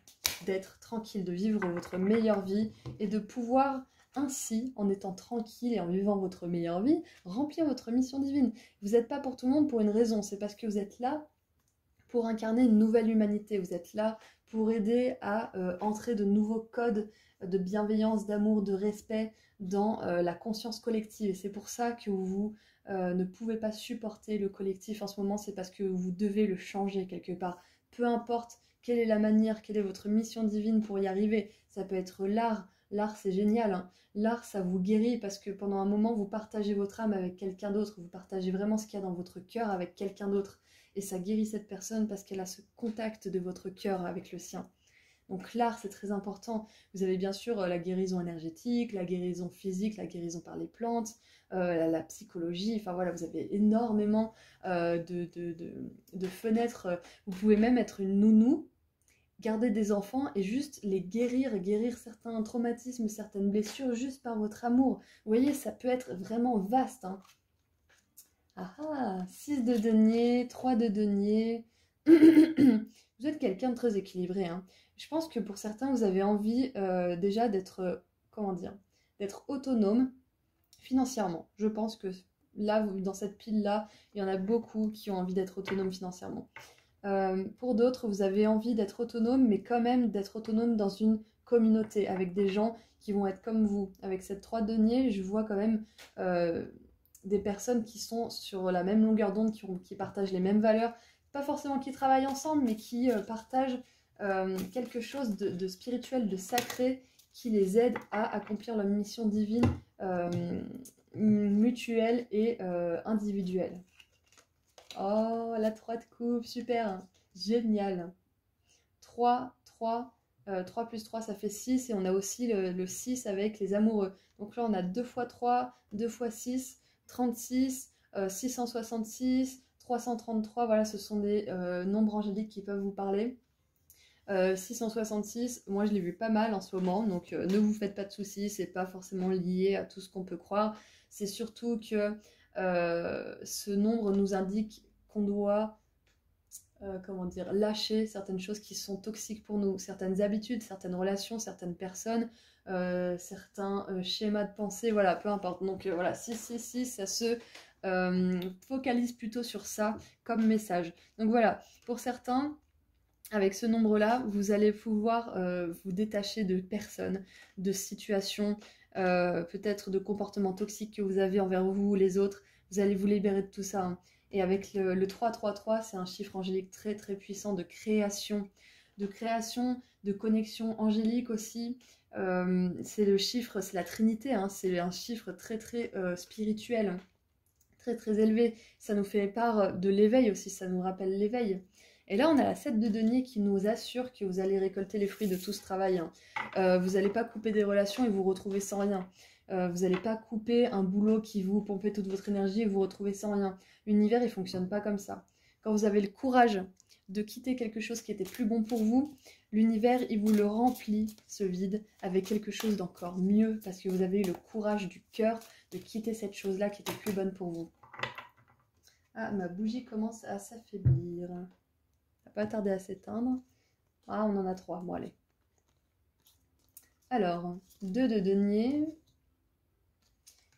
d'être tranquille, de vivre votre meilleure vie et de pouvoir ainsi, en étant tranquille et en vivant votre meilleure vie, remplir votre mission divine. Vous n'êtes pas pour tout le monde pour une raison, c'est parce que vous êtes là pour incarner une nouvelle humanité, vous êtes là pour aider à entrer de nouveaux codes de bienveillance, d'amour, de respect dans la conscience collective. Et c'est pour ça que vous ne pouvez pas supporter le collectif en ce moment, c'est parce que vous devez le changer quelque part. Peu importe quelle est la manière, quelle est votre mission divine pour y arriver. Ça peut être l'art. L'art, c'est génial, hein. L'art, ça vous guérit parce que pendant un moment, vous partagez votre âme avec quelqu'un d'autre. Vous partagez vraiment ce qu'il y a dans votre cœur avec quelqu'un d'autre. Et ça guérit cette personne parce qu'elle a ce contact de votre cœur avec le sien. Donc l'art, c'est très important. Vous avez bien sûr la guérison énergétique, la guérison physique, la guérison par les plantes, la psychologie. Enfin voilà, vous avez énormément de fenêtres. Vous pouvez même être une nounou, garder des enfants et juste les guérir certains traumatismes, certaines blessures juste par votre amour. Vous voyez, ça peut être vraiment vaste, hein. Ah ah, 6 de denier, 3 de denier. Vous êtes quelqu'un de très équilibré, hein. Je pense que pour certains, vous avez envie déjà d'être, comment dire, d'être autonome financièrement. Je pense que là, dans cette pile-là, il y en a beaucoup qui ont envie d'être autonomes financièrement. Pour d'autres, vous avez envie d'être autonome, mais quand même d'être autonome dans une communauté, avec des gens qui vont être comme vous. Avec cette 3 de denier, je vois quand même des personnes qui sont sur la même longueur d'onde, qui partagent les mêmes valeurs, pas forcément qui travaillent ensemble, mais qui partagent quelque chose de spirituel, de sacré, qui les aide à accomplir leur mission divine mutuelle et individuelle. Oh, la 3 de coupe, super, génial. 3 plus 3, ça fait 6, et on a aussi le 6 avec les amoureux. Donc là, on a 2 fois 3, 2 fois 6, 36, 666, 333, voilà, ce sont des nombres angéliques qui peuvent vous parler. 666, moi je l'ai vu pas mal en ce moment, donc ne vous faites pas de soucis, c'est pas forcément lié à tout ce qu'on peut croire, c'est surtout que ce nombre nous indique qu'on doit comment dire, lâcher certaines choses qui sont toxiques pour nous, certaines habitudes, certaines relations, certaines personnes, certains schémas de pensée, voilà, peu importe. Donc voilà, 666, ça se focalise plutôt sur ça comme message. Donc voilà, pour certains, avec ce nombre-là, vous allez pouvoir vous détacher de personnes, de situations, peut-être de comportements toxiques que vous avez envers vous ou les autres. Vous allez vous libérer de tout ça, hein. Et avec le 3-3-3, c'est un chiffre angélique très très puissant de création, de connexion angélique aussi. C'est le chiffre, c'est la Trinité, hein, c'est un chiffre très très spirituel, très très élevé. Ça nous fait part de l'éveil aussi, ça nous rappelle l'éveil. Et là, on a la 7 de denier qui nous assure que vous allez récolter les fruits de tout ce travail, hein. Vous n'allez pas couper des relations et vous retrouver sans rien. Vous n'allez pas couper un boulot qui vous pompait toute votre énergie et vous retrouver sans rien. L'univers, il fonctionne pas comme ça. Quand vous avez le courage de quitter quelque chose qui était plus bon pour vous, l'univers, il vous le remplit, ce vide, avec quelque chose d'encore mieux, parce que vous avez eu le courage du cœur de quitter cette chose-là qui était plus bonne pour vous. Ah, ma bougie commence à s'affaiblir. Ça va pas tarder à s'éteindre. Ah, on en a 3. Bon, allez. Alors, 2 de denier,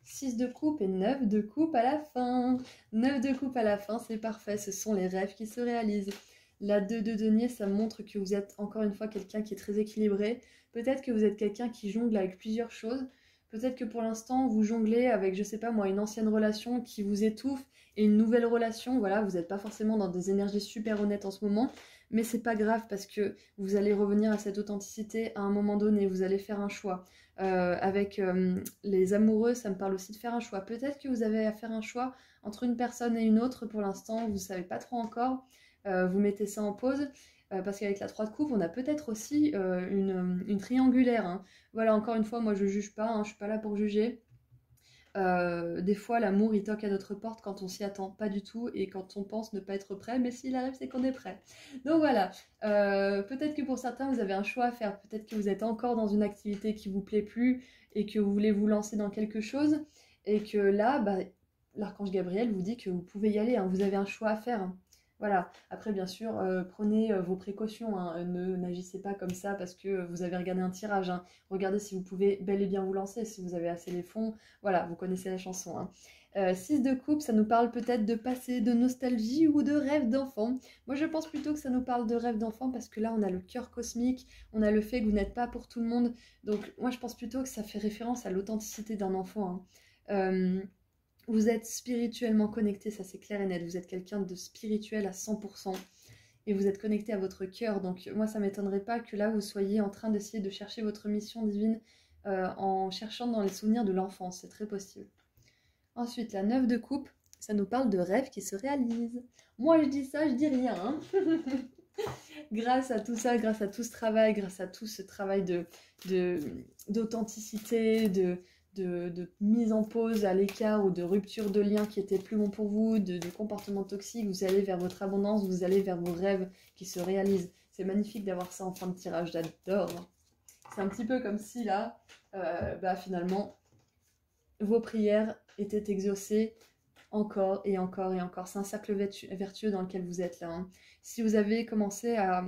6 de coupe et 9 de coupe à la fin. 9 de coupe à la fin, c'est parfait. Ce sont les rêves qui se réalisent. La 2 de denier, ça montre que vous êtes encore une fois quelqu'un qui est très équilibré. Peut-être que vous êtes quelqu'un qui jongle avec plusieurs choses. Peut-être que pour l'instant, vous jonglez avec, je sais pas moi, une ancienne relation qui vous étouffe et une nouvelle relation. Voilà, vous n'êtes pas forcément dans des énergies super honnêtes en ce moment. Mais c'est pas grave parce que vous allez revenir à cette authenticité à un moment donné. Vous allez faire un choix. Avec les amoureux, ça me parle aussi de faire un choix. Peut-être que vous avez à faire un choix entre une personne et une autre. Pour l'instant, vous ne savez pas trop encore. Vous mettez ça en pause. Parce qu'avec la 3 de coupe, on a peut-être aussi une triangulaire, hein. Voilà, encore une fois, moi je juge pas, hein, je suis pas là pour juger. Des fois, l'amour il toque à notre porte quand on s'y attend pas du tout et quand on pense ne pas être prêt, mais s'il arrive, c'est qu'on est prêt. Donc voilà, peut-être que pour certains, vous avez un choix à faire. Peut-être que vous êtes encore dans une activité qui vous plaît plus et que vous voulez vous lancer dans quelque chose et que là, bah, l'archange Gabriel vous dit que vous pouvez y aller, hein, vous avez un choix à faire, hein. Voilà, après bien sûr, prenez vos précautions, hein, n'agissez pas comme ça parce que vous avez regardé un tirage, hein. Regardez si vous pouvez bel et bien vous lancer, si vous avez assez les fonds. Voilà, vous connaissez la chanson, hein. 6 de coupe, ça nous parle peut-être de passé, de nostalgie ou de rêve d'enfant. Moi, je pense plutôt que ça nous parle de rêve d'enfant parce que là, on a le cœur cosmique, on a le fait que vous n'êtes pas pour tout le monde. Donc, moi, je pense plutôt que ça fait référence à l'authenticité d'un enfant, hein. Vous êtes spirituellement connecté, ça c'est clair et net. Vous êtes quelqu'un de spirituel à 100%. Et vous êtes connecté à votre cœur. Donc moi, ça ne m'étonnerait pas que là, vous soyez en train d'essayer de chercher votre mission divine en cherchant dans les souvenirs de l'enfance. C'est très possible. Ensuite, la 9 de coupe, ça nous parle de rêves qui se réalisent. Moi, je dis ça, je dis rien, hein. Grâce à tout ça, grâce à tout ce travail, grâce à tout ce travail d'authenticité, de mise en pause à l'écart ou de rupture de lien qui était plus bon pour vous, de comportements toxiques, vous allez vers votre abondance, vous allez vers vos rêves qui se réalisent. C'est magnifique d'avoir ça en fin de tirage, j'adore. C'est un petit peu comme si là, finalement, vos prières étaient exaucées encore et encore et encore. C'est un cercle vertueux dans lequel vous êtes là, hein. Si vous avez commencé à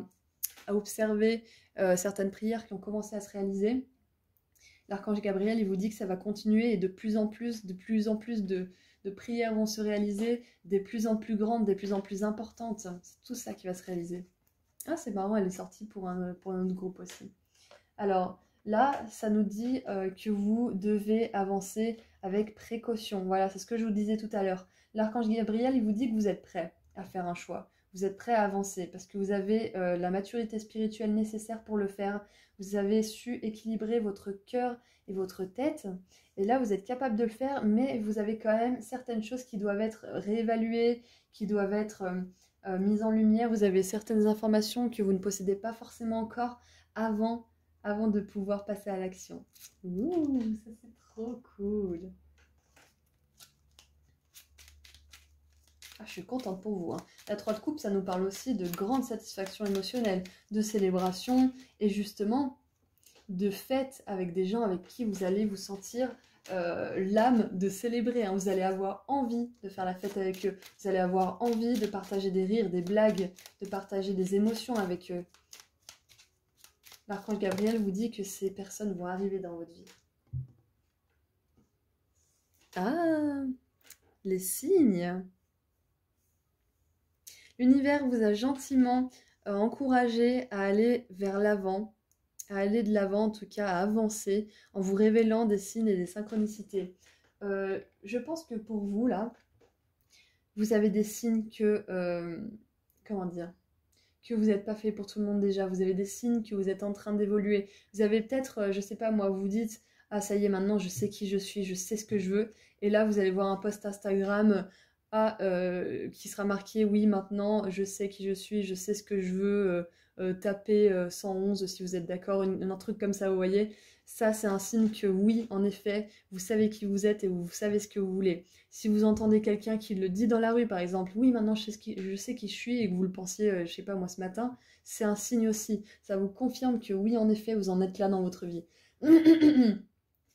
observer certaines prières qui ont commencé à se réaliser, l'archange Gabriel, il vous dit que ça va continuer et de plus en plus de prières vont se réaliser, de plus en plus grandes, de plus en plus importantes. C'est tout ça qui va se réaliser. Ah, c'est marrant, elle est sortie pour un autre groupe aussi. Alors là, ça nous dit que vous devez avancer avec précaution. Voilà, c'est ce que je vous disais tout à l'heure. L'archange Gabriel, il vous dit que vous êtes prêt à faire un choix. Vous êtes prêt à avancer parce que vous avez la maturité spirituelle nécessaire pour le faire. Vous avez su équilibrer votre cœur et votre tête. Et là, vous êtes capable de le faire, mais vous avez quand même certaines choses qui doivent être réévaluées, qui doivent être mises en lumière. Vous avez certaines informations que vous ne possédez pas forcément encore avant de pouvoir passer à l'action. Ouh, ça c'est trop cool. Ah, je suis contente pour vous, hein. La 3 de coupe, ça nous parle aussi de grande satisfaction émotionnelle, de célébration et justement de fête avec des gens avec qui vous allez vous sentir l'âme de célébrer, hein. Vous allez avoir envie de faire la fête avec eux. Vous allez avoir envie de partager des rires, des blagues, de partager des émotions avec eux. L'archange Gabriel vous dit que ces personnes vont arriver dans votre vie. Ah, les signes. L'univers vous a gentiment encouragé à aller vers l'avant, à aller de l'avant, en tout cas à avancer, en vous révélant des signes et des synchronicités. Je pense que pour vous, là, Vous avez des signes que, comment dire, que vous n'êtes pas fait pour tout le monde déjà. Vous avez des signes que vous êtes en train d'évoluer. Vous avez peut-être, je sais pas moi, vous vous dites, ah ça y est, maintenant je sais qui je suis, je sais ce que je veux. Et là, vous allez voir un post Instagram qui sera marqué, oui, maintenant je sais qui je suis, je sais ce que je veux. Tapez 111 si vous êtes d'accord, un truc comme ça, vous voyez. Ça, c'est un signe que oui, en effet, vous savez qui vous êtes et vous savez ce que vous voulez. Si vous entendez quelqu'un qui le dit dans la rue, par exemple, oui, maintenant je sais qui je suis et que vous le pensiez, je sais pas moi, ce matin, c'est un signe aussi. Ça vous confirme que oui, en effet, vous en êtes là dans votre vie.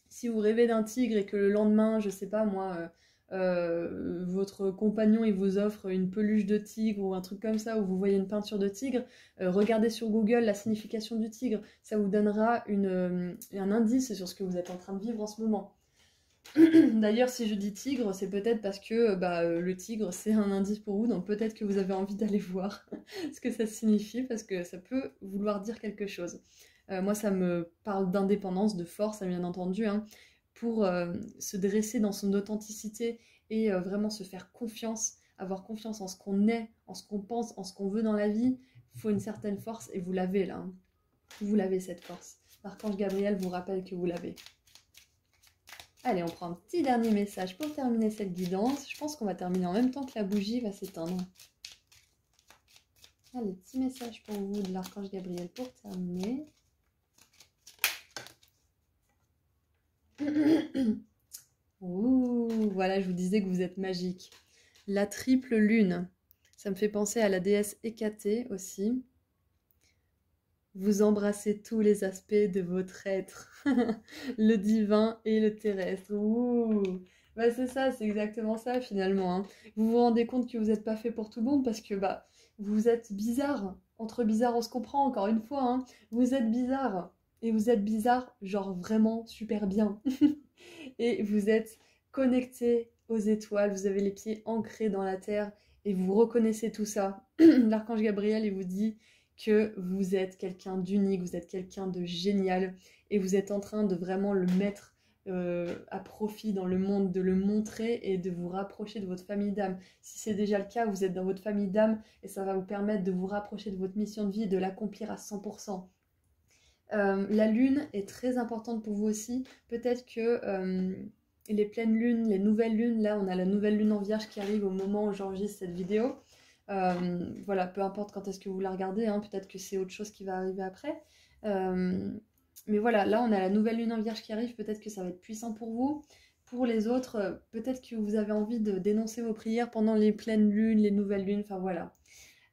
Si vous rêvez d'un tigre et que le lendemain, je sais pas moi, votre compagnon il vous offre une peluche de tigre ou un truc comme ça, ou vous voyez une peinture de tigre, regardez sur Google la signification du tigre. Ça vous donnera un indice sur ce que vous êtes en train de vivre en ce moment. D'ailleurs, si je dis tigre, c'est peut-être parce que le tigre, c'est un indice pour vous, donc peut-être que vous avez envie d'aller voir ce que ça signifie, parce que ça peut vouloir dire quelque chose. Moi, ça me parle d'indépendance, de force, bien entendu, hein, pour se dresser dans son authenticité et vraiment se faire confiance, avoir confiance en ce qu'on est, en ce qu'on pense, en ce qu'on veut dans la vie. Il faut une certaine force, et vous l'avez là. Hein. Vous l'avez cette force. L'archange Gabriel vous rappelle que vous l'avez. Allez, on prend un petit dernier message pour terminer cette guidance. Je pense qu'on va terminer en même temps que la bougie va s'éteindre. Allez, petit message pour vous de l'archange Gabriel pour terminer. Ouh, voilà, je vous disais que vous êtes magique. La triple lune, ça me fait penser à la déesse Hécatée aussi. Vous embrassez tous les aspects de votre être, le divin et le terrestre. Ouh, bah c'est ça, c'est exactement ça finalement. Hein. Vous vous rendez compte que vous n'êtes pas fait pour tout le monde parce que vous êtes bizarre. Entre bizarre, on se comprend encore une fois. Hein. Vous êtes bizarre et vous êtes bizarre, genre vraiment super bien. Et vous êtes connecté aux étoiles. Vous avez les pieds ancrés dans la terre et vous reconnaissez tout ça. L'archange Gabriel, il vous dit que vous êtes quelqu'un d'unique, vous êtes quelqu'un de génial et vous êtes en train de vraiment le mettre à profit dans le monde, de le montrer et de vous rapprocher de votre famille d'âme. Si c'est déjà le cas, vous êtes dans votre famille d'âme et ça va vous permettre de vous rapprocher de votre mission de vie et de l'accomplir à 100%. La lune est très importante pour vous aussi. Peut-être que les pleines lunes, les nouvelles lunes, là on a la nouvelle lune en vierge qui arrive au moment où j'enregistre cette vidéo. Voilà, peu importe quand est-ce que vous la regardez, hein, peut-être que c'est autre chose qui va arriver après. Mais voilà, là on a la nouvelle lune en vierge qui arrive, peut-être que ça va être puissant pour vous. Pour les autres, peut-être que vous avez envie de dénoncer vos prières pendant les pleines lunes, les nouvelles lunes, enfin voilà.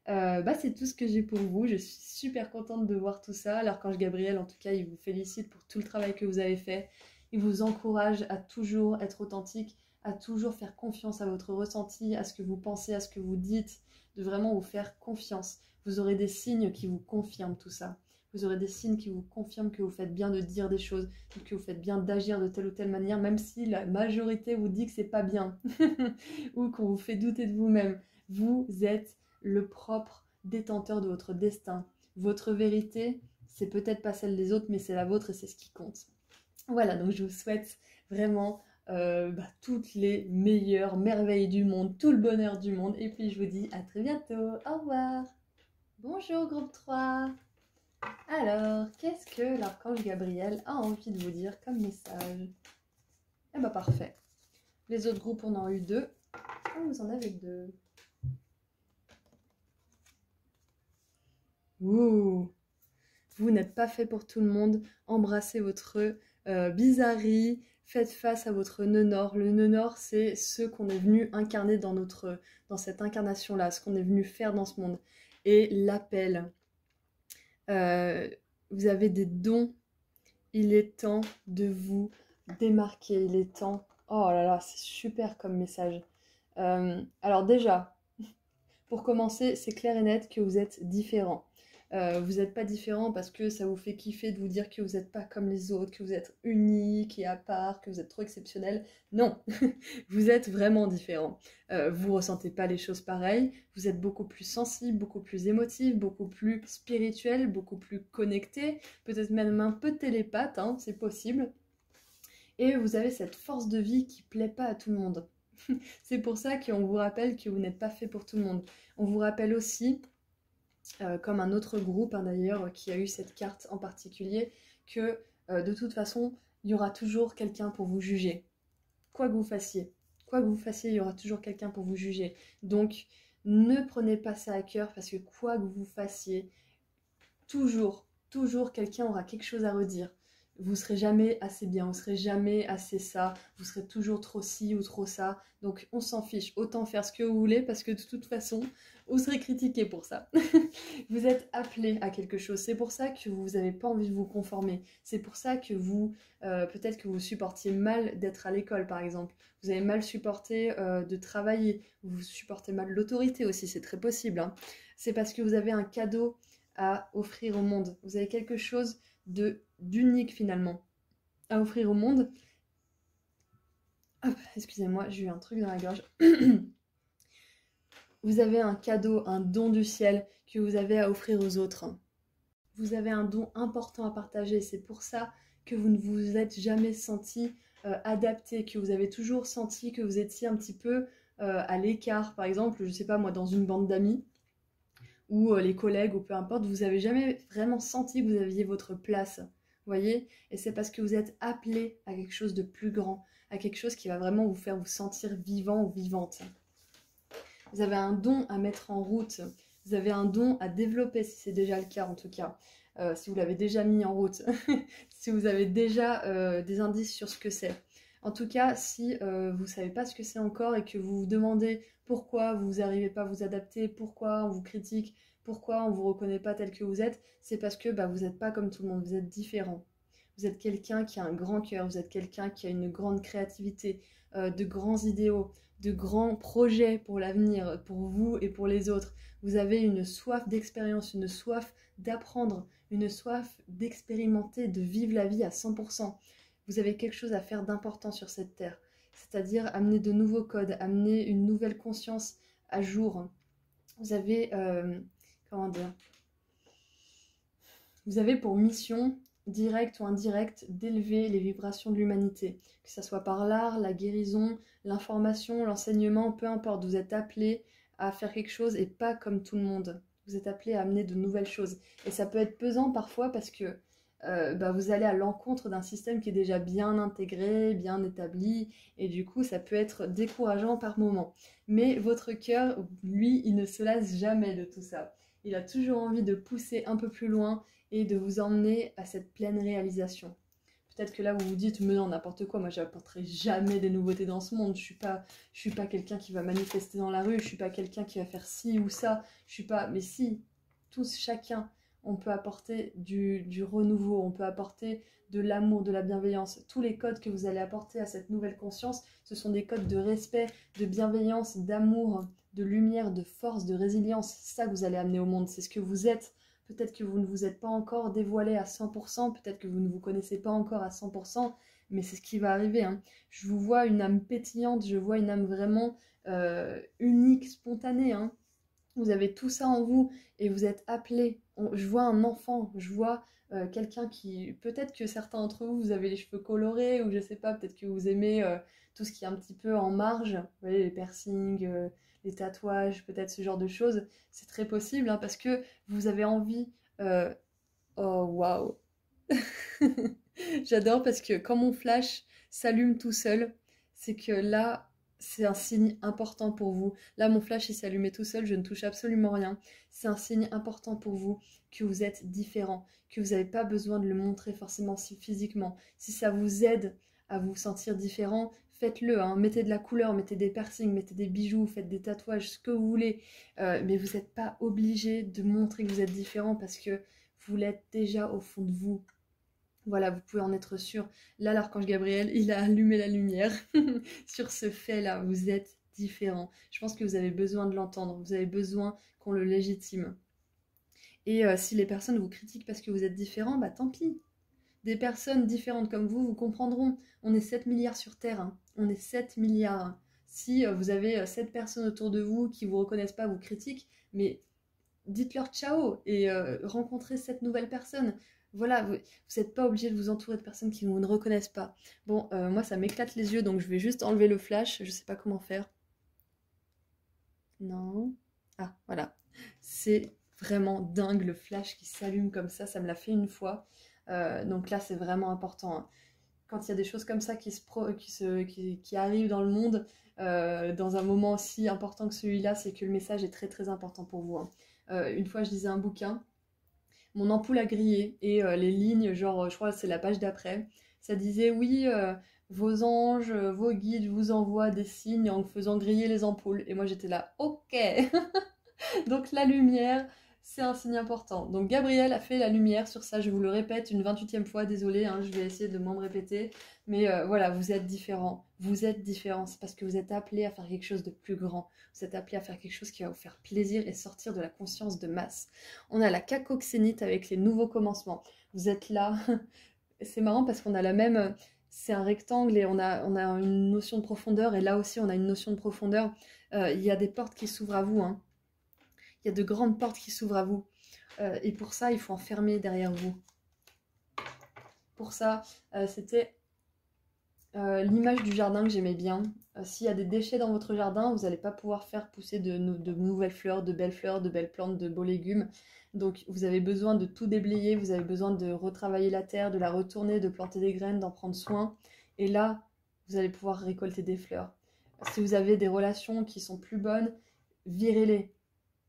C'est tout ce que j'ai pour vous. Je suis super contente de voir tout ça. L'archange Gabriel, en tout cas, il vous félicite pour tout le travail que vous avez fait. Il vous encourage à toujours être authentique, à toujours faire confiance à votre ressenti, à ce que vous pensez, à ce que vous dites, de vraiment vous faire confiance. Vous aurez des signes qui vous confirment tout ça. Vous aurez des signes qui vous confirment que vous faites bien de dire des choses, que vous faites bien d'agir de telle ou telle manière, même si la majorité vous dit que c'est pas bien, ou qu'on vous fait douter de vous-même. Vous êtes le propre détenteur de votre destin. Votre vérité, c'est peut-être pas celle des autres, mais c'est la vôtre et c'est ce qui compte. Voilà, donc je vous souhaite vraiment toutes les meilleures merveilles du monde, tout le bonheur du monde. Et puis je vous dis à très bientôt. Au revoir. Bonjour groupe 3. Alors, qu'est-ce que l'archange Gabriel a envie de vous dire comme message? Eh ben parfait. Les autres groupes, on en a eu 2. Oh, vous en avez 2. Ouh. Vous n'êtes pas fait pour tout le monde. Embrassez votre bizarrerie. Faites face à votre nœud nord. Le nœud nord, c'est ce qu'on est venu incarner dans cette incarnation-là, ce qu'on est venu faire dans ce monde. Et l'appel. Vous avez des dons. Il est temps de vous démarquer. Il est temps... Oh là là, c'est super comme message. Alors déjà, pour commencer, c'est clair et net que vous êtes différent. Vous n'êtes pas différent parce que ça vous fait kiffer de vous dire que vous n'êtes pas comme les autres, que vous êtes unique et à part, que vous êtes trop exceptionnel. Non, vous êtes vraiment différent. Vous ne ressentez pas les choses pareilles, vous êtes beaucoup plus sensible, beaucoup plus émotif, beaucoup plus spirituel, beaucoup plus connecté, peut-être même un peu télépathe, hein, c'est possible. Et vous avez cette force de vie qui plaît pas à tout le monde. C'est pour ça qu'on vous rappelle que vous n'êtes pas fait pour tout le monde. On vous rappelle aussi, comme un autre groupe d'ailleurs qui a eu cette carte en particulier, que de toute façon, il y aura toujours quelqu'un pour vous juger. Quoi que vous fassiez. Quoi que vous fassiez, il y aura toujours quelqu'un pour vous juger. Donc, ne prenez pas ça à cœur parce que quoi que vous fassiez, toujours, toujours quelqu'un aura quelque chose à redire. Vous serez jamais assez bien, vous serez jamais assez ça, vous serez toujours trop ci ou trop ça. Donc on s'en fiche, autant faire ce que vous voulez parce que de toute façon, vous serez critiqué pour ça. Vous êtes appelé à quelque chose. C'est pour ça que vous n'avez pas envie de vous conformer. C'est pour ça que vous, peut-être que vous supportiez mal d'être à l'école par exemple. Vous avez mal supporté de travailler. Vous supportez mal l'autorité aussi, c'est très possible. Hein. C'est parce que vous avez un cadeau à offrir au monde. Vous avez quelque chose d'unique finalement à offrir au monde. Hop, excusez-moi, j'ai eu un truc dans la gorge. Vous avez un cadeau, un don du ciel que vous avez à offrir aux autres. Vous avez un don important à partager. C'est pour ça que vous ne vous êtes jamais senti adapté, que vous avez toujours senti que vous étiez un petit peu à l'écart. Par exemple, je ne sais pas moi, dans une bande d'amis, ou les collègues, ou peu importe, vous n'avez jamais vraiment senti que vous aviez votre place. Vous voyez? Et c'est parce que vous êtes appelé à quelque chose de plus grand, à quelque chose qui va vraiment vous faire vous sentir vivant ou vivante. Vous avez un don à mettre en route, vous avez un don à développer, si c'est déjà le cas en tout cas, si vous l'avez déjà mis en route, si vous avez déjà des indices sur ce que c'est. En tout cas, si vous ne savez pas ce que c'est encore et que vous vous demandez pourquoi vous n'arrivez pas à vous adapter, pourquoi on vous critique, pourquoi on ne vous reconnaît pas tel que vous êtes, c'est parce que vous n'êtes pas comme tout le monde, vous êtes différent. Vous êtes quelqu'un qui a un grand cœur, vous êtes quelqu'un qui a une grande créativité, de grands idéaux, de grands projets pour l'avenir, pour vous et pour les autres. Vous avez une soif d'expérience, une soif d'apprendre, une soif d'expérimenter, de vivre la vie à 100%. Vous avez quelque chose à faire d'important sur cette terre, c'est-à-dire amener de nouveaux codes, amener une nouvelle conscience à jour. Vous avez, comment dire, vous avez pour mission, directe ou indirecte, d'élever les vibrations de l'humanité. Que ce soit par l'art, la guérison, l'information, l'enseignement, peu importe. Vous êtes appelé à faire quelque chose et pas comme tout le monde. Vous êtes appelé à amener de nouvelles choses. Et ça peut être pesant parfois parce que vous allez à l'encontre d'un système qui est déjà bien intégré, bien établi, et du coup ça peut être décourageant par moments. Mais votre cœur, lui, il ne se lasse jamais de tout ça. Il a toujours envie de pousser un peu plus loin et de vous emmener à cette pleine réalisation. Peut-être que là vous vous dites, mais non, n'importe quoi, moi j'apporterai jamais des nouveautés dans ce monde, je suis pas quelqu'un qui va manifester dans la rue, je suis pas quelqu'un qui va faire ci ou ça, je suis pas, mais si, tous, chacun, on peut apporter du renouveau, on peut apporter de l'amour, de la bienveillance. Tous les codes que vous allez apporter à cette nouvelle conscience, ce sont des codes de respect, de bienveillance, d'amour, de lumière, de force, de résilience. C'est ça que vous allez amener au monde, c'est ce que vous êtes. Peut-être que vous ne vous êtes pas encore dévoilé à 100%, peut-être que vous ne vous connaissez pas encore à 100%, mais c'est ce qui va arriver. Hein. Je vous vois une âme pétillante, je vois une âme vraiment unique, spontanée. Hein. Vous avez tout ça en vous et vous êtes appelé. Je vois un enfant, je vois quelqu'un qui... Peut-être que certains d'entre vous, vous avez les cheveux colorés ou je sais pas, peut-être que vous aimez tout ce qui est un petit peu en marge. Vous voyez, les piercings, les tatouages, peut-être ce genre de choses. C'est très possible hein, parce que vous avez envie... Oh, waouh. J'adore parce que quand mon flash s'allume tout seul, c'est que là, c'est un signe important pour vous. Là, mon flash, il s'est allumé tout seul, je ne touche absolument rien. C'est un signe important pour vous que vous êtes différent, que vous n'avez pas besoin de le montrer forcément si physiquement. Si ça vous aide à vous sentir différent, faites-le. Hein. Mettez de la couleur, mettez des piercings, mettez des bijoux, faites des tatouages, ce que vous voulez. Mais vous n'êtes pas obligé de montrer que vous êtes différent parce que vous l'êtes déjà au fond de vous. Voilà, vous pouvez en être sûr. Là, l'archange Gabriel, il a allumé la lumière sur ce fait-là. Vous êtes différent. Je pense que vous avez besoin de l'entendre. Vous avez besoin qu'on le légitime. Et si les personnes vous critiquent parce que vous êtes différent, tant pis. Des personnes différentes comme vous comprendront. On est 7 milliards sur Terre. Hein. On est 7 milliards. Si vous avez 7 personnes autour de vous qui ne vous reconnaissent pas, vous critiquent, mais dites-leur ciao et rencontrez cette nouvelle personne. Voilà, vous n'êtes pas obligé de vous entourer de personnes qui vous ne reconnaissent pas. Bon, moi ça m'éclate les yeux, donc je vais juste enlever le flash, je sais pas comment faire. Non. Ah, voilà. C'est vraiment dingue le flash qui s'allume comme ça me l'a fait une fois. Donc là, c'est vraiment important, hein. Quand il y a des choses comme ça qui arrivent dans le monde, dans un moment aussi important que celui-là, c'est que le message est très très important pour vous, hein. Une fois, je lisais un bouquin, mon ampoule a grillé et les lignes, genre, je crois que c'est la page d'après, ça disait oui, vos anges, vos guides vous envoient des signes en faisant griller les ampoules. Et moi j'étais là, ok. Donc la lumière, c'est un signe important. Donc Gabriel a fait la lumière sur ça, je vous le répète une 28e fois, désolée, hein, je vais essayer de moins me répéter. Mais voilà, vous êtes différents. Vous êtes différents, c'est parce que vous êtes appelés à faire quelque chose de plus grand. Vous êtes appelés à faire quelque chose qui va vous faire plaisir et sortir de la conscience de masse. On a la cacoxénite avec les nouveaux commencements. Vous êtes là. C'est marrant parce qu'on a la même... C'est un rectangle et on a une notion de profondeur. Et là aussi, on a une notion de profondeur. Il y a des portes qui s'ouvrent à vous, hein. Il y a de grandes portes qui s'ouvrent à vous. Et pour ça, il faut en fermer derrière vous. Pour ça, c'était l'image du jardin que j'aimais bien. S'il y a des déchets dans votre jardin, vous n'allez pas pouvoir faire pousser de nouvelles fleurs, de belles plantes, de beaux légumes. Donc vous avez besoin de tout déblayer, vous avez besoin de retravailler la terre, de la retourner, de planter des graines, d'en prendre soin. Et là, vous allez pouvoir récolter des fleurs. Si vous avez des relations qui sont plus bonnes, virez-les,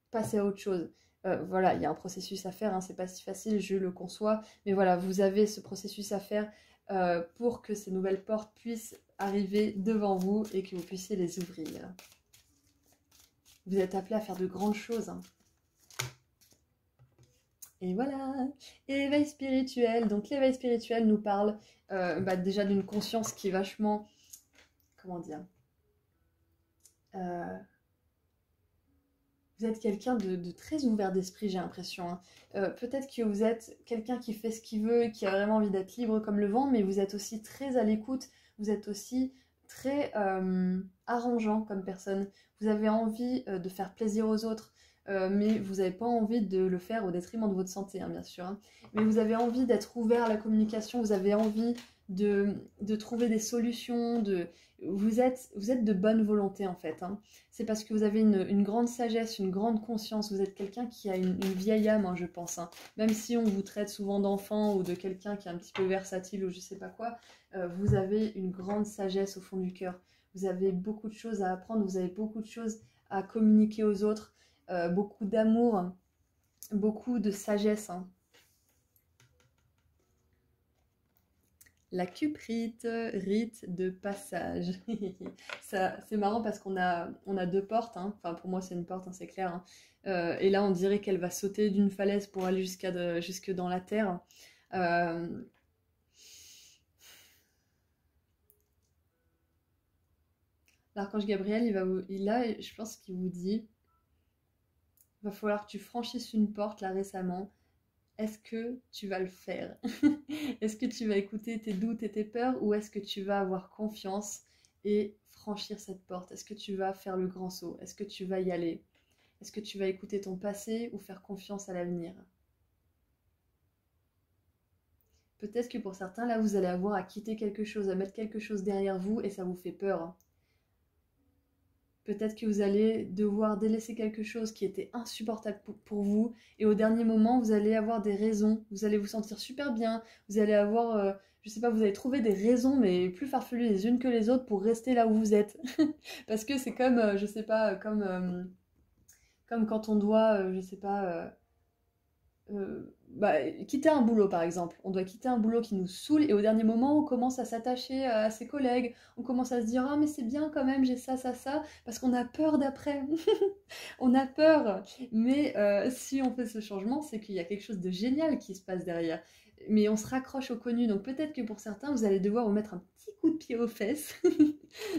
passez à autre chose. Voilà, il y a un processus à faire, hein, c'est pas si facile, je le conçois, mais voilà, vous avez ce processus à faire pour que ces nouvelles portes puissent arriver devant vous et que vous puissiez les ouvrir. Vous êtes appelés à faire de grandes choses, hein. Et voilà, éveil spirituel. Donc l'éveil spirituel nous parle déjà d'une conscience qui est vachement, comment dire, vous êtes quelqu'un de très ouvert d'esprit, j'ai l'impression, hein. Peut-être que vous êtes quelqu'un qui fait ce qu'il veut, qui a vraiment envie d'être libre comme le vent, mais vous êtes aussi très à l'écoute, vous êtes aussi très arrangeant comme personne. Vous avez envie de faire plaisir aux autres, mais vous n'avez pas envie de le faire au détriment de votre santé, hein, bien sûr, hein. Mais vous avez envie d'être ouvert à la communication, vous avez envie de trouver des solutions, vous êtes de bonne volonté en fait, hein. C'est parce que vous avez une grande sagesse, une grande conscience. Vous êtes quelqu'un qui a une vieille âme, hein, je pense, hein. Même si on vous traite souvent d'enfant ou de quelqu'un qui est un petit peu versatile ou je sais pas quoi, vous avez une grande sagesse au fond du cœur. Vous avez beaucoup de choses à apprendre, vous avez beaucoup de choses à communiquer aux autres, beaucoup d'amour, hein, beaucoup de sagesse, hein. La cuprite, rite de passage. Ça, c'est marrant parce on a deux portes, hein. Enfin, pour moi, c'est une porte, hein, c'est clair, hein. Et là, on dirait qu'elle va sauter d'une falaise pour aller jusque dans la terre. Euh, L'archange Gabriel, je pense qu'il vous dit, va falloir que tu franchisses une porte là récemment. Est-ce que tu vas le faire? Est-ce que tu vas écouter tes doutes et tes peurs ou est-ce que tu vas avoir confiance et franchir cette porte? Est-ce que tu vas faire le grand saut? Est-ce que tu vas y aller? Est-ce que tu vas écouter ton passé ou faire confiance à l'avenir? Peut-être que pour certains, là, vous allez avoir à quitter quelque chose, à mettre quelque chose derrière vous et ça vous fait peur, hein. Peut-être que vous allez devoir délaisser quelque chose qui était insupportable pour vous et au dernier moment, vous allez avoir des raisons, vous allez vous sentir super bien, vous allez avoir, je sais pas, vous allez trouver des raisons mais plus farfelues les unes que les autres pour rester là où vous êtes. Parce que c'est comme, je sais pas, comme quand on doit, je sais pas, quitter un boulot par exemple. On doit quitter un boulot qui nous saoule et au dernier moment on commence à s'attacher à ses collègues, on commence à se dire ah mais c'est bien quand même j'ai ça, parce qu'on a peur d'après. On a peur, mais si on fait ce changement c'est qu'il y a quelque chose de génial qui se passe derrière. Mais on se raccroche au connu, donc peut-être que pour certains vous allez devoir vous mettre un petit coup de pied aux fesses,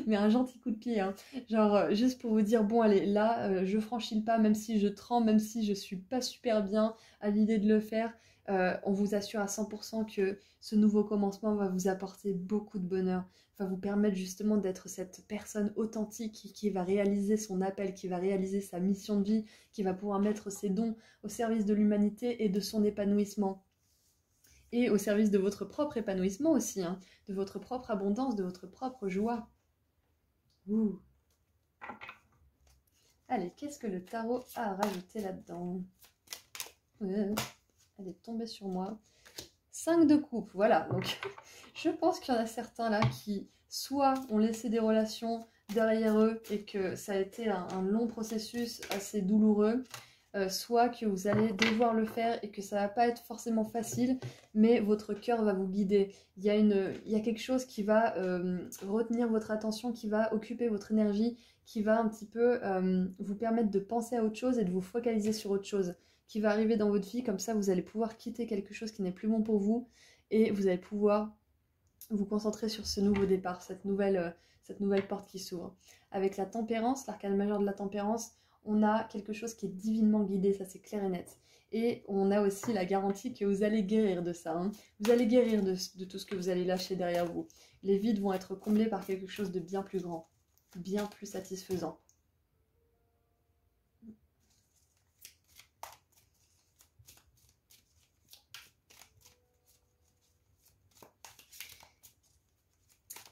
mais un gentil coup de pied, hein. Genre juste pour vous dire bon allez là je franchis le pas même si je tremble, même si je suis pas super bien à l'idée de le faire, on vous assure à 100% que ce nouveau commencement va vous apporter beaucoup de bonheur, va vous permettre justement d'être cette personne authentique qui va réaliser son appel, qui va réaliser sa mission de vie, qui va pouvoir mettre ses dons au service de l'humanité et de son épanouissement. et au service de votre propre épanouissement aussi, hein, de votre propre abondance, de votre propre joie. Ouh. Allez, qu'est-ce que le tarot a à rajouter là-dedans? Elle est tombée sur moi. 5 de coupe, voilà. Donc, je pense qu'il y en a certains là qui, soit ont laissé des relations derrière eux et que ça a été un long processus assez douloureux, soit que vous allez devoir le faire et que ça va pas être forcément facile, mais votre cœur va vous guider. Il y a quelque chose qui va retenir votre attention, qui va occuper votre énergie, qui va un petit peu vous permettre de penser à autre chose et de vous focaliser sur autre chose, qui va arriver dans votre vie. Comme ça, vous allez pouvoir quitter quelque chose qui n'est plus bon pour vous et vous allez pouvoir vous concentrer sur ce nouveau départ, cette nouvelle porte qui s'ouvre. Avec la tempérance, l'arcane majeur de la tempérance, on a quelque chose qui est divinement guidé, ça c'est clair et net. Et on a aussi la garantie que vous allez guérir de ça. Hein. Vous allez guérir de tout ce que vous allez lâcher derrière vous. Les vides vont être comblés par quelque chose de bien plus grand, bien plus satisfaisant.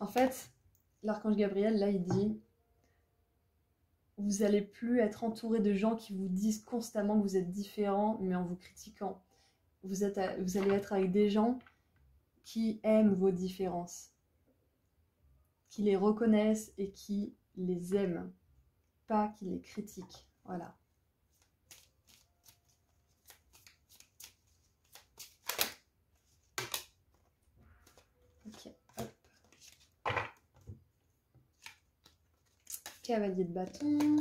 En fait, l'archange Gabriel, là, il dit... Vous n'allez plus être entouré de gens qui vous disent constamment que vous êtes différent, mais en vous critiquant. Vous allez être avec des gens qui aiment vos différences, qui les reconnaissent et qui les aiment, pas qui les critiquent. Voilà. Ok, hop. Cavalier de bâton.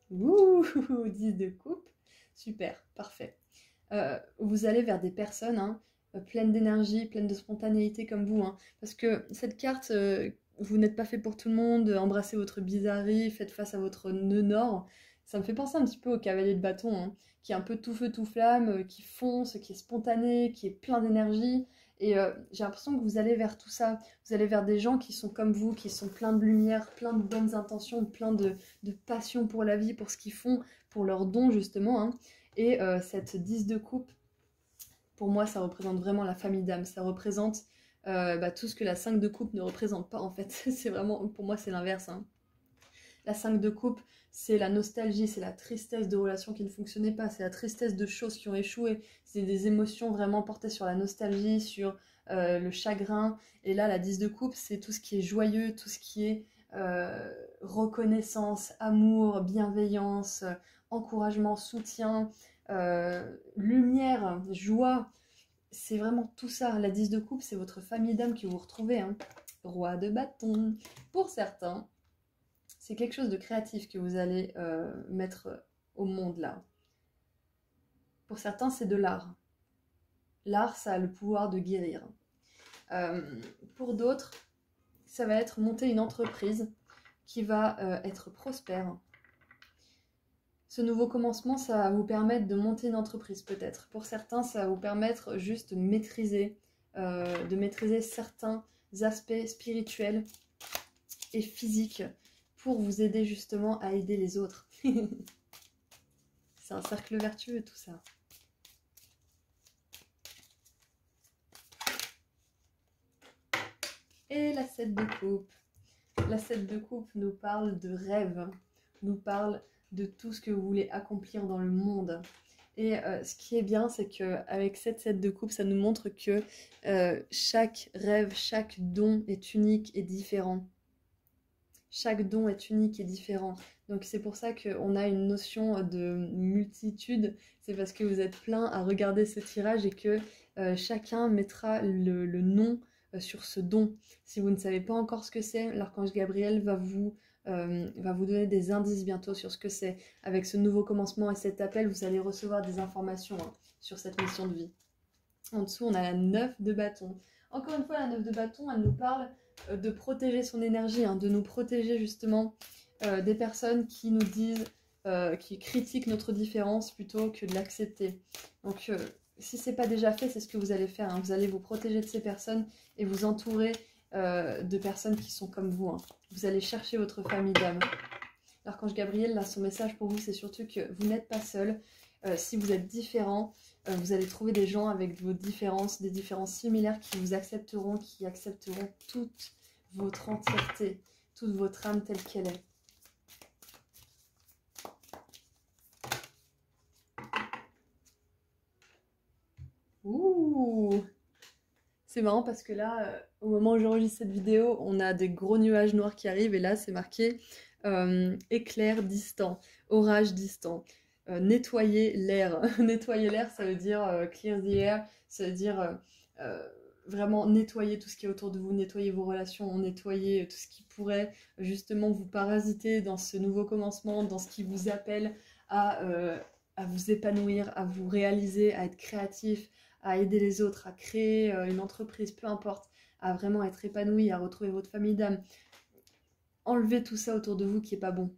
Ouh, 10 de coupe. Super, parfait. Vous allez vers des personnes hein, pleines d'énergie, pleines de spontanéité comme vous. Hein, parce que cette carte, vous n'êtes pas fait pour tout le monde. Embrassez votre bizarrerie, faites face à votre nœud nord. Ça me fait penser un petit peu au cavalier de bâton, hein, qui est un peu tout feu, tout flamme, qui fonce, qui est spontané, qui est plein d'énergie. Et j'ai l'impression que vous allez vers tout ça. Vous allez vers des gens qui sont comme vous, qui sont pleins de lumière, pleins de bonnes intentions, pleins de passion pour la vie, pour ce qu'ils font, pour leurs dons justement. Hein. Et cette 10 de coupe, pour moi, ça représente vraiment la famille d'âme. Ça représente tout ce que la 5 de coupe ne représente pas en fait. C'est vraiment, pour moi, c'est l'inverse. Hein. La 5 de coupe, c'est la nostalgie, c'est la tristesse de relations qui ne fonctionnaient pas, c'est la tristesse de choses qui ont échoué. C'est des émotions vraiment portées sur la nostalgie, sur le chagrin. Et là, la 10 de coupe, c'est tout ce qui est joyeux, tout ce qui est reconnaissance, amour, bienveillance, encouragement, soutien, lumière, joie. C'est vraiment tout ça. La 10 de coupe, c'est votre famille d'âme que vous retrouvez. Hein. Roi de bâton. Pour certains, c'est quelque chose de créatif que vous allez mettre au monde là. Pour certains, c'est de l'art. L'art, ça a le pouvoir de guérir. Pour d'autres, ça va être monter une entreprise qui va être prospère. Ce nouveau commencement, ça va vous permettre de monter une entreprise peut-être. Pour certains, ça va vous permettre juste de maîtriser certains aspects spirituels et physiques pour vous aider justement à aider les autres. C'est un cercle vertueux tout ça. Et la 7 de coupe. La 7 de coupe nous parle de rêve, nous parle de tout ce que vous voulez accomplir dans le monde. Et ce qui est bien, c'est qu'avec cette 7 de coupe, ça nous montre que chaque rêve, chaque don est unique et différent. Chaque don est unique et différent. Donc c'est pour ça qu'on a une notion de multitude. C'est parce que vous êtes plein à regarder ce tirage et que chacun mettra le nom sur ce don. Si vous ne savez pas encore ce que c'est, l'archange Gabriel va vous donner des indices bientôt sur ce que c'est. Avec ce nouveau commencement et cet appel, vous allez recevoir des informations hein, sur cette mission de vie. En dessous, on a la 9 de bâton. Encore une fois, la 9 de bâton, elle nous parle de protéger son énergie, hein, de nous protéger justement des personnes qui nous disent, qui critiquent notre différence plutôt que de l'accepter. Donc, si ce n'est pas déjà fait, c'est ce que vous allez faire. Hein. Vous allez vous protéger de ces personnes et vous entourer de personnes qui sont comme vous. Hein. Vous allez chercher votre famille d'âme. L'archange Gabriel, là, son message pour vous, c'est surtout que vous n'êtes pas seul. Si vous êtes différent, Vous allez trouver des gens avec vos différences, des différences similaires qui vous accepteront, qui accepteront toute votre entièreté, toute votre âme telle qu'elle est. Ouh! C'est marrant parce que là, au moment où j'enregistre cette vidéo, on a des gros nuages noirs qui arrivent et là, c'est marqué éclair distant, orage distant. Nettoyer l'air. Nettoyer l'air, ça veut dire clear the air, ça veut dire vraiment nettoyer tout ce qui est autour de vous, nettoyer vos relations, nettoyer tout ce qui pourrait justement vous parasiter dans ce nouveau commencement, dans ce qui vous appelle à vous épanouir, à vous réaliser, à être créatif, à aider les autres, à créer une entreprise, peu importe, à vraiment être épanoui, à retrouver votre famille d'âme. Enlevez tout ça autour de vous qui est pas bon.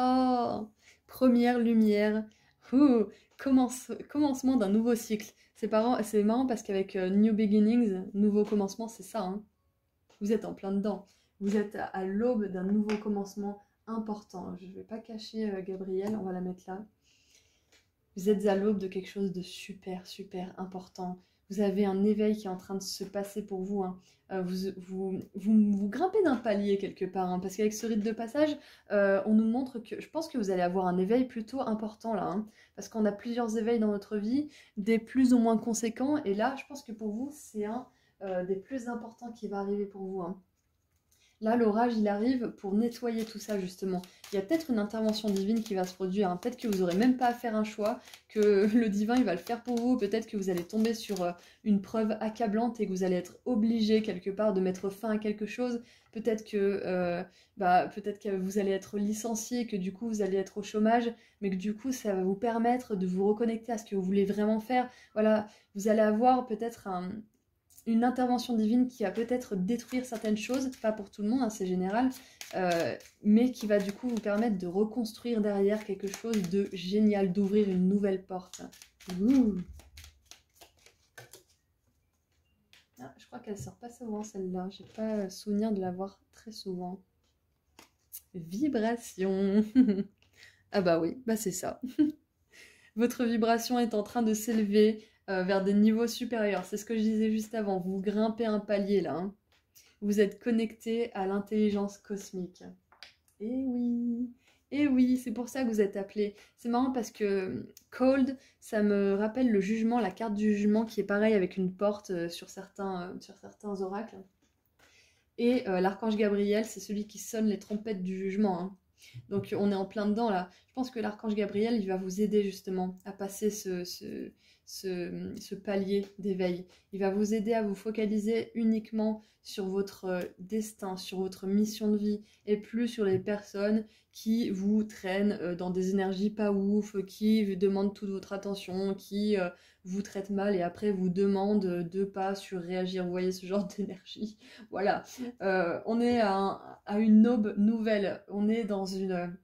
Oh, première lumière. Ouh, commencement d'un nouveau cycle. C'est marrant parce qu'avec New Beginnings, nouveau commencement, c'est ça. Hein. Vous êtes en plein dedans. Vous êtes à l'aube d'un nouveau commencement important. Je ne vais pas cacher Gabrielle, on va la mettre là. Vous êtes à l'aube de quelque chose de super, super important. Vous avez un éveil qui est en train de se passer pour vous. Hein. Vous grimpez d'un palier quelque part. Hein, parce qu'avec ce rite de passage, on nous montre que... Je pense que vous allez avoir un éveil plutôt important là. Hein, parce qu'on a plusieurs éveils dans notre vie, des plus ou moins conséquents. Et là, je pense que pour vous, c'est un des plus importants qui va arriver pour vous. Hein. Là, l'orage, il arrive pour nettoyer tout ça, justement. Il y a peut-être une intervention divine qui va se produire. Hein. Peut-être que vous n'aurez même pas à faire un choix, que le divin, il va le faire pour vous. Peut-être que vous allez tomber sur une preuve accablante et que vous allez être obligé, quelque part, de mettre fin à quelque chose. Peut-être que vous allez être licencié, que du coup, vous allez être au chômage, mais que du coup, ça va vous permettre de vous reconnecter à ce que vous voulez vraiment faire. Voilà, vous allez avoir peut-être une intervention divine qui va peut-être détruire certaines choses, pas pour tout le monde, hein, c'est général, mais qui va du coup vous permettre de reconstruire derrière quelque chose de génial, d'ouvrir une nouvelle porte. Ouh. Ah, je crois qu'elle sort pas souvent celle-là, j'ai pas souvenir de la voir très souvent. Vibration. Ah bah oui, bah c'est ça. Votre vibration est en train de s'élever vers des niveaux supérieurs. C'est ce que je disais juste avant. Vous grimpez un palier là. Hein. Vous êtes connecté à l'intelligence cosmique. Et oui, c'est pour ça que vous êtes appelé. C'est marrant parce que Cold, ça me rappelle le jugement, la carte du jugement qui est pareil avec une porte sur certains oracles. Et l'archange Gabriel, c'est celui qui sonne les trompettes du jugement. Hein. Donc on est en plein dedans là. Je pense que l'archange Gabriel, il va vous aider justement à passer ce palier d'éveil. Il va vous aider à vous focaliser uniquement sur votre destin, sur votre mission de vie et plus sur les personnes qui vous traînent dans des énergies pas ouf, qui vous demandent toute votre attention, qui vous traitent mal et après vous demandent de pas surréagir. Vous voyez ce genre d'énergie. Voilà. On est à une aube nouvelle. On est dans une...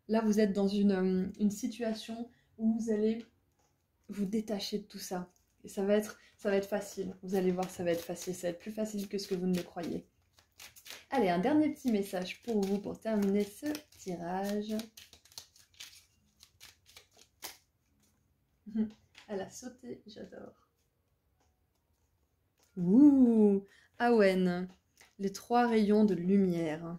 Là, vous êtes dans une situation où vous allez vous détacher de tout ça. Et ça va être facile. Vous allez voir, ça va être facile. Ça va être plus facile que ce que vous ne le croyez. Allez, un dernier petit message pour vous pour terminer ce tirage. Elle a sauté, j'adore. Ouh, Awen, les 3 rayons de lumière.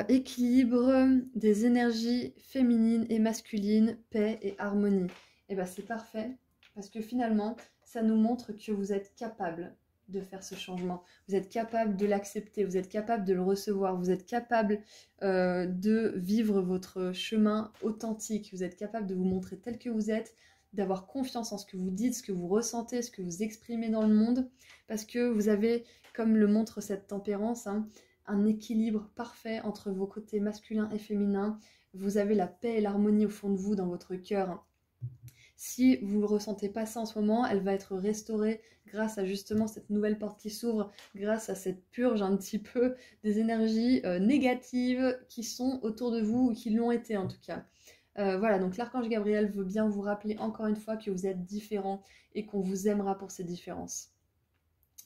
Équilibre des énergies féminines et masculines, paix et harmonie. Et bien c'est parfait, parce que finalement, ça nous montre que vous êtes capable de faire ce changement. Vous êtes capable de l'accepter, vous êtes capable de le recevoir, vous êtes capable de vivre votre chemin authentique, vous êtes capable de vous montrer tel que vous êtes, d'avoir confiance en ce que vous dites, ce que vous ressentez, ce que vous exprimez dans le monde, parce que vous avez, comme le montre cette tempérance, hein, un équilibre parfait entre vos côtés masculins et féminins. Vous avez la paix et l'harmonie au fond de vous, dans votre cœur. Si vous ne ressentez pas ça en ce moment, elle va être restaurée grâce à justement cette nouvelle porte qui s'ouvre, grâce à cette purge un petit peu des énergies négatives qui sont autour de vous, ou qui l'ont été en tout cas. Voilà, donc l'archange Gabriel veut bien vous rappeler encore une fois que vous êtes différents et qu'on vous aimera pour ces différences.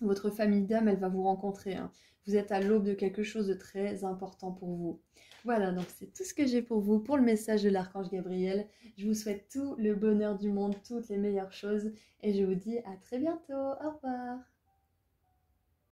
Votre famille d'âme, elle va vous rencontrer. Hein. vous êtes à l'aube de quelque chose de très important pour vous. Voilà, donc c'est tout ce que j'ai pour vous pour le message de l'archange Gabriel. Je vous souhaite tout le bonheur du monde, toutes les meilleures choses et je vous dis à très bientôt. Au revoir.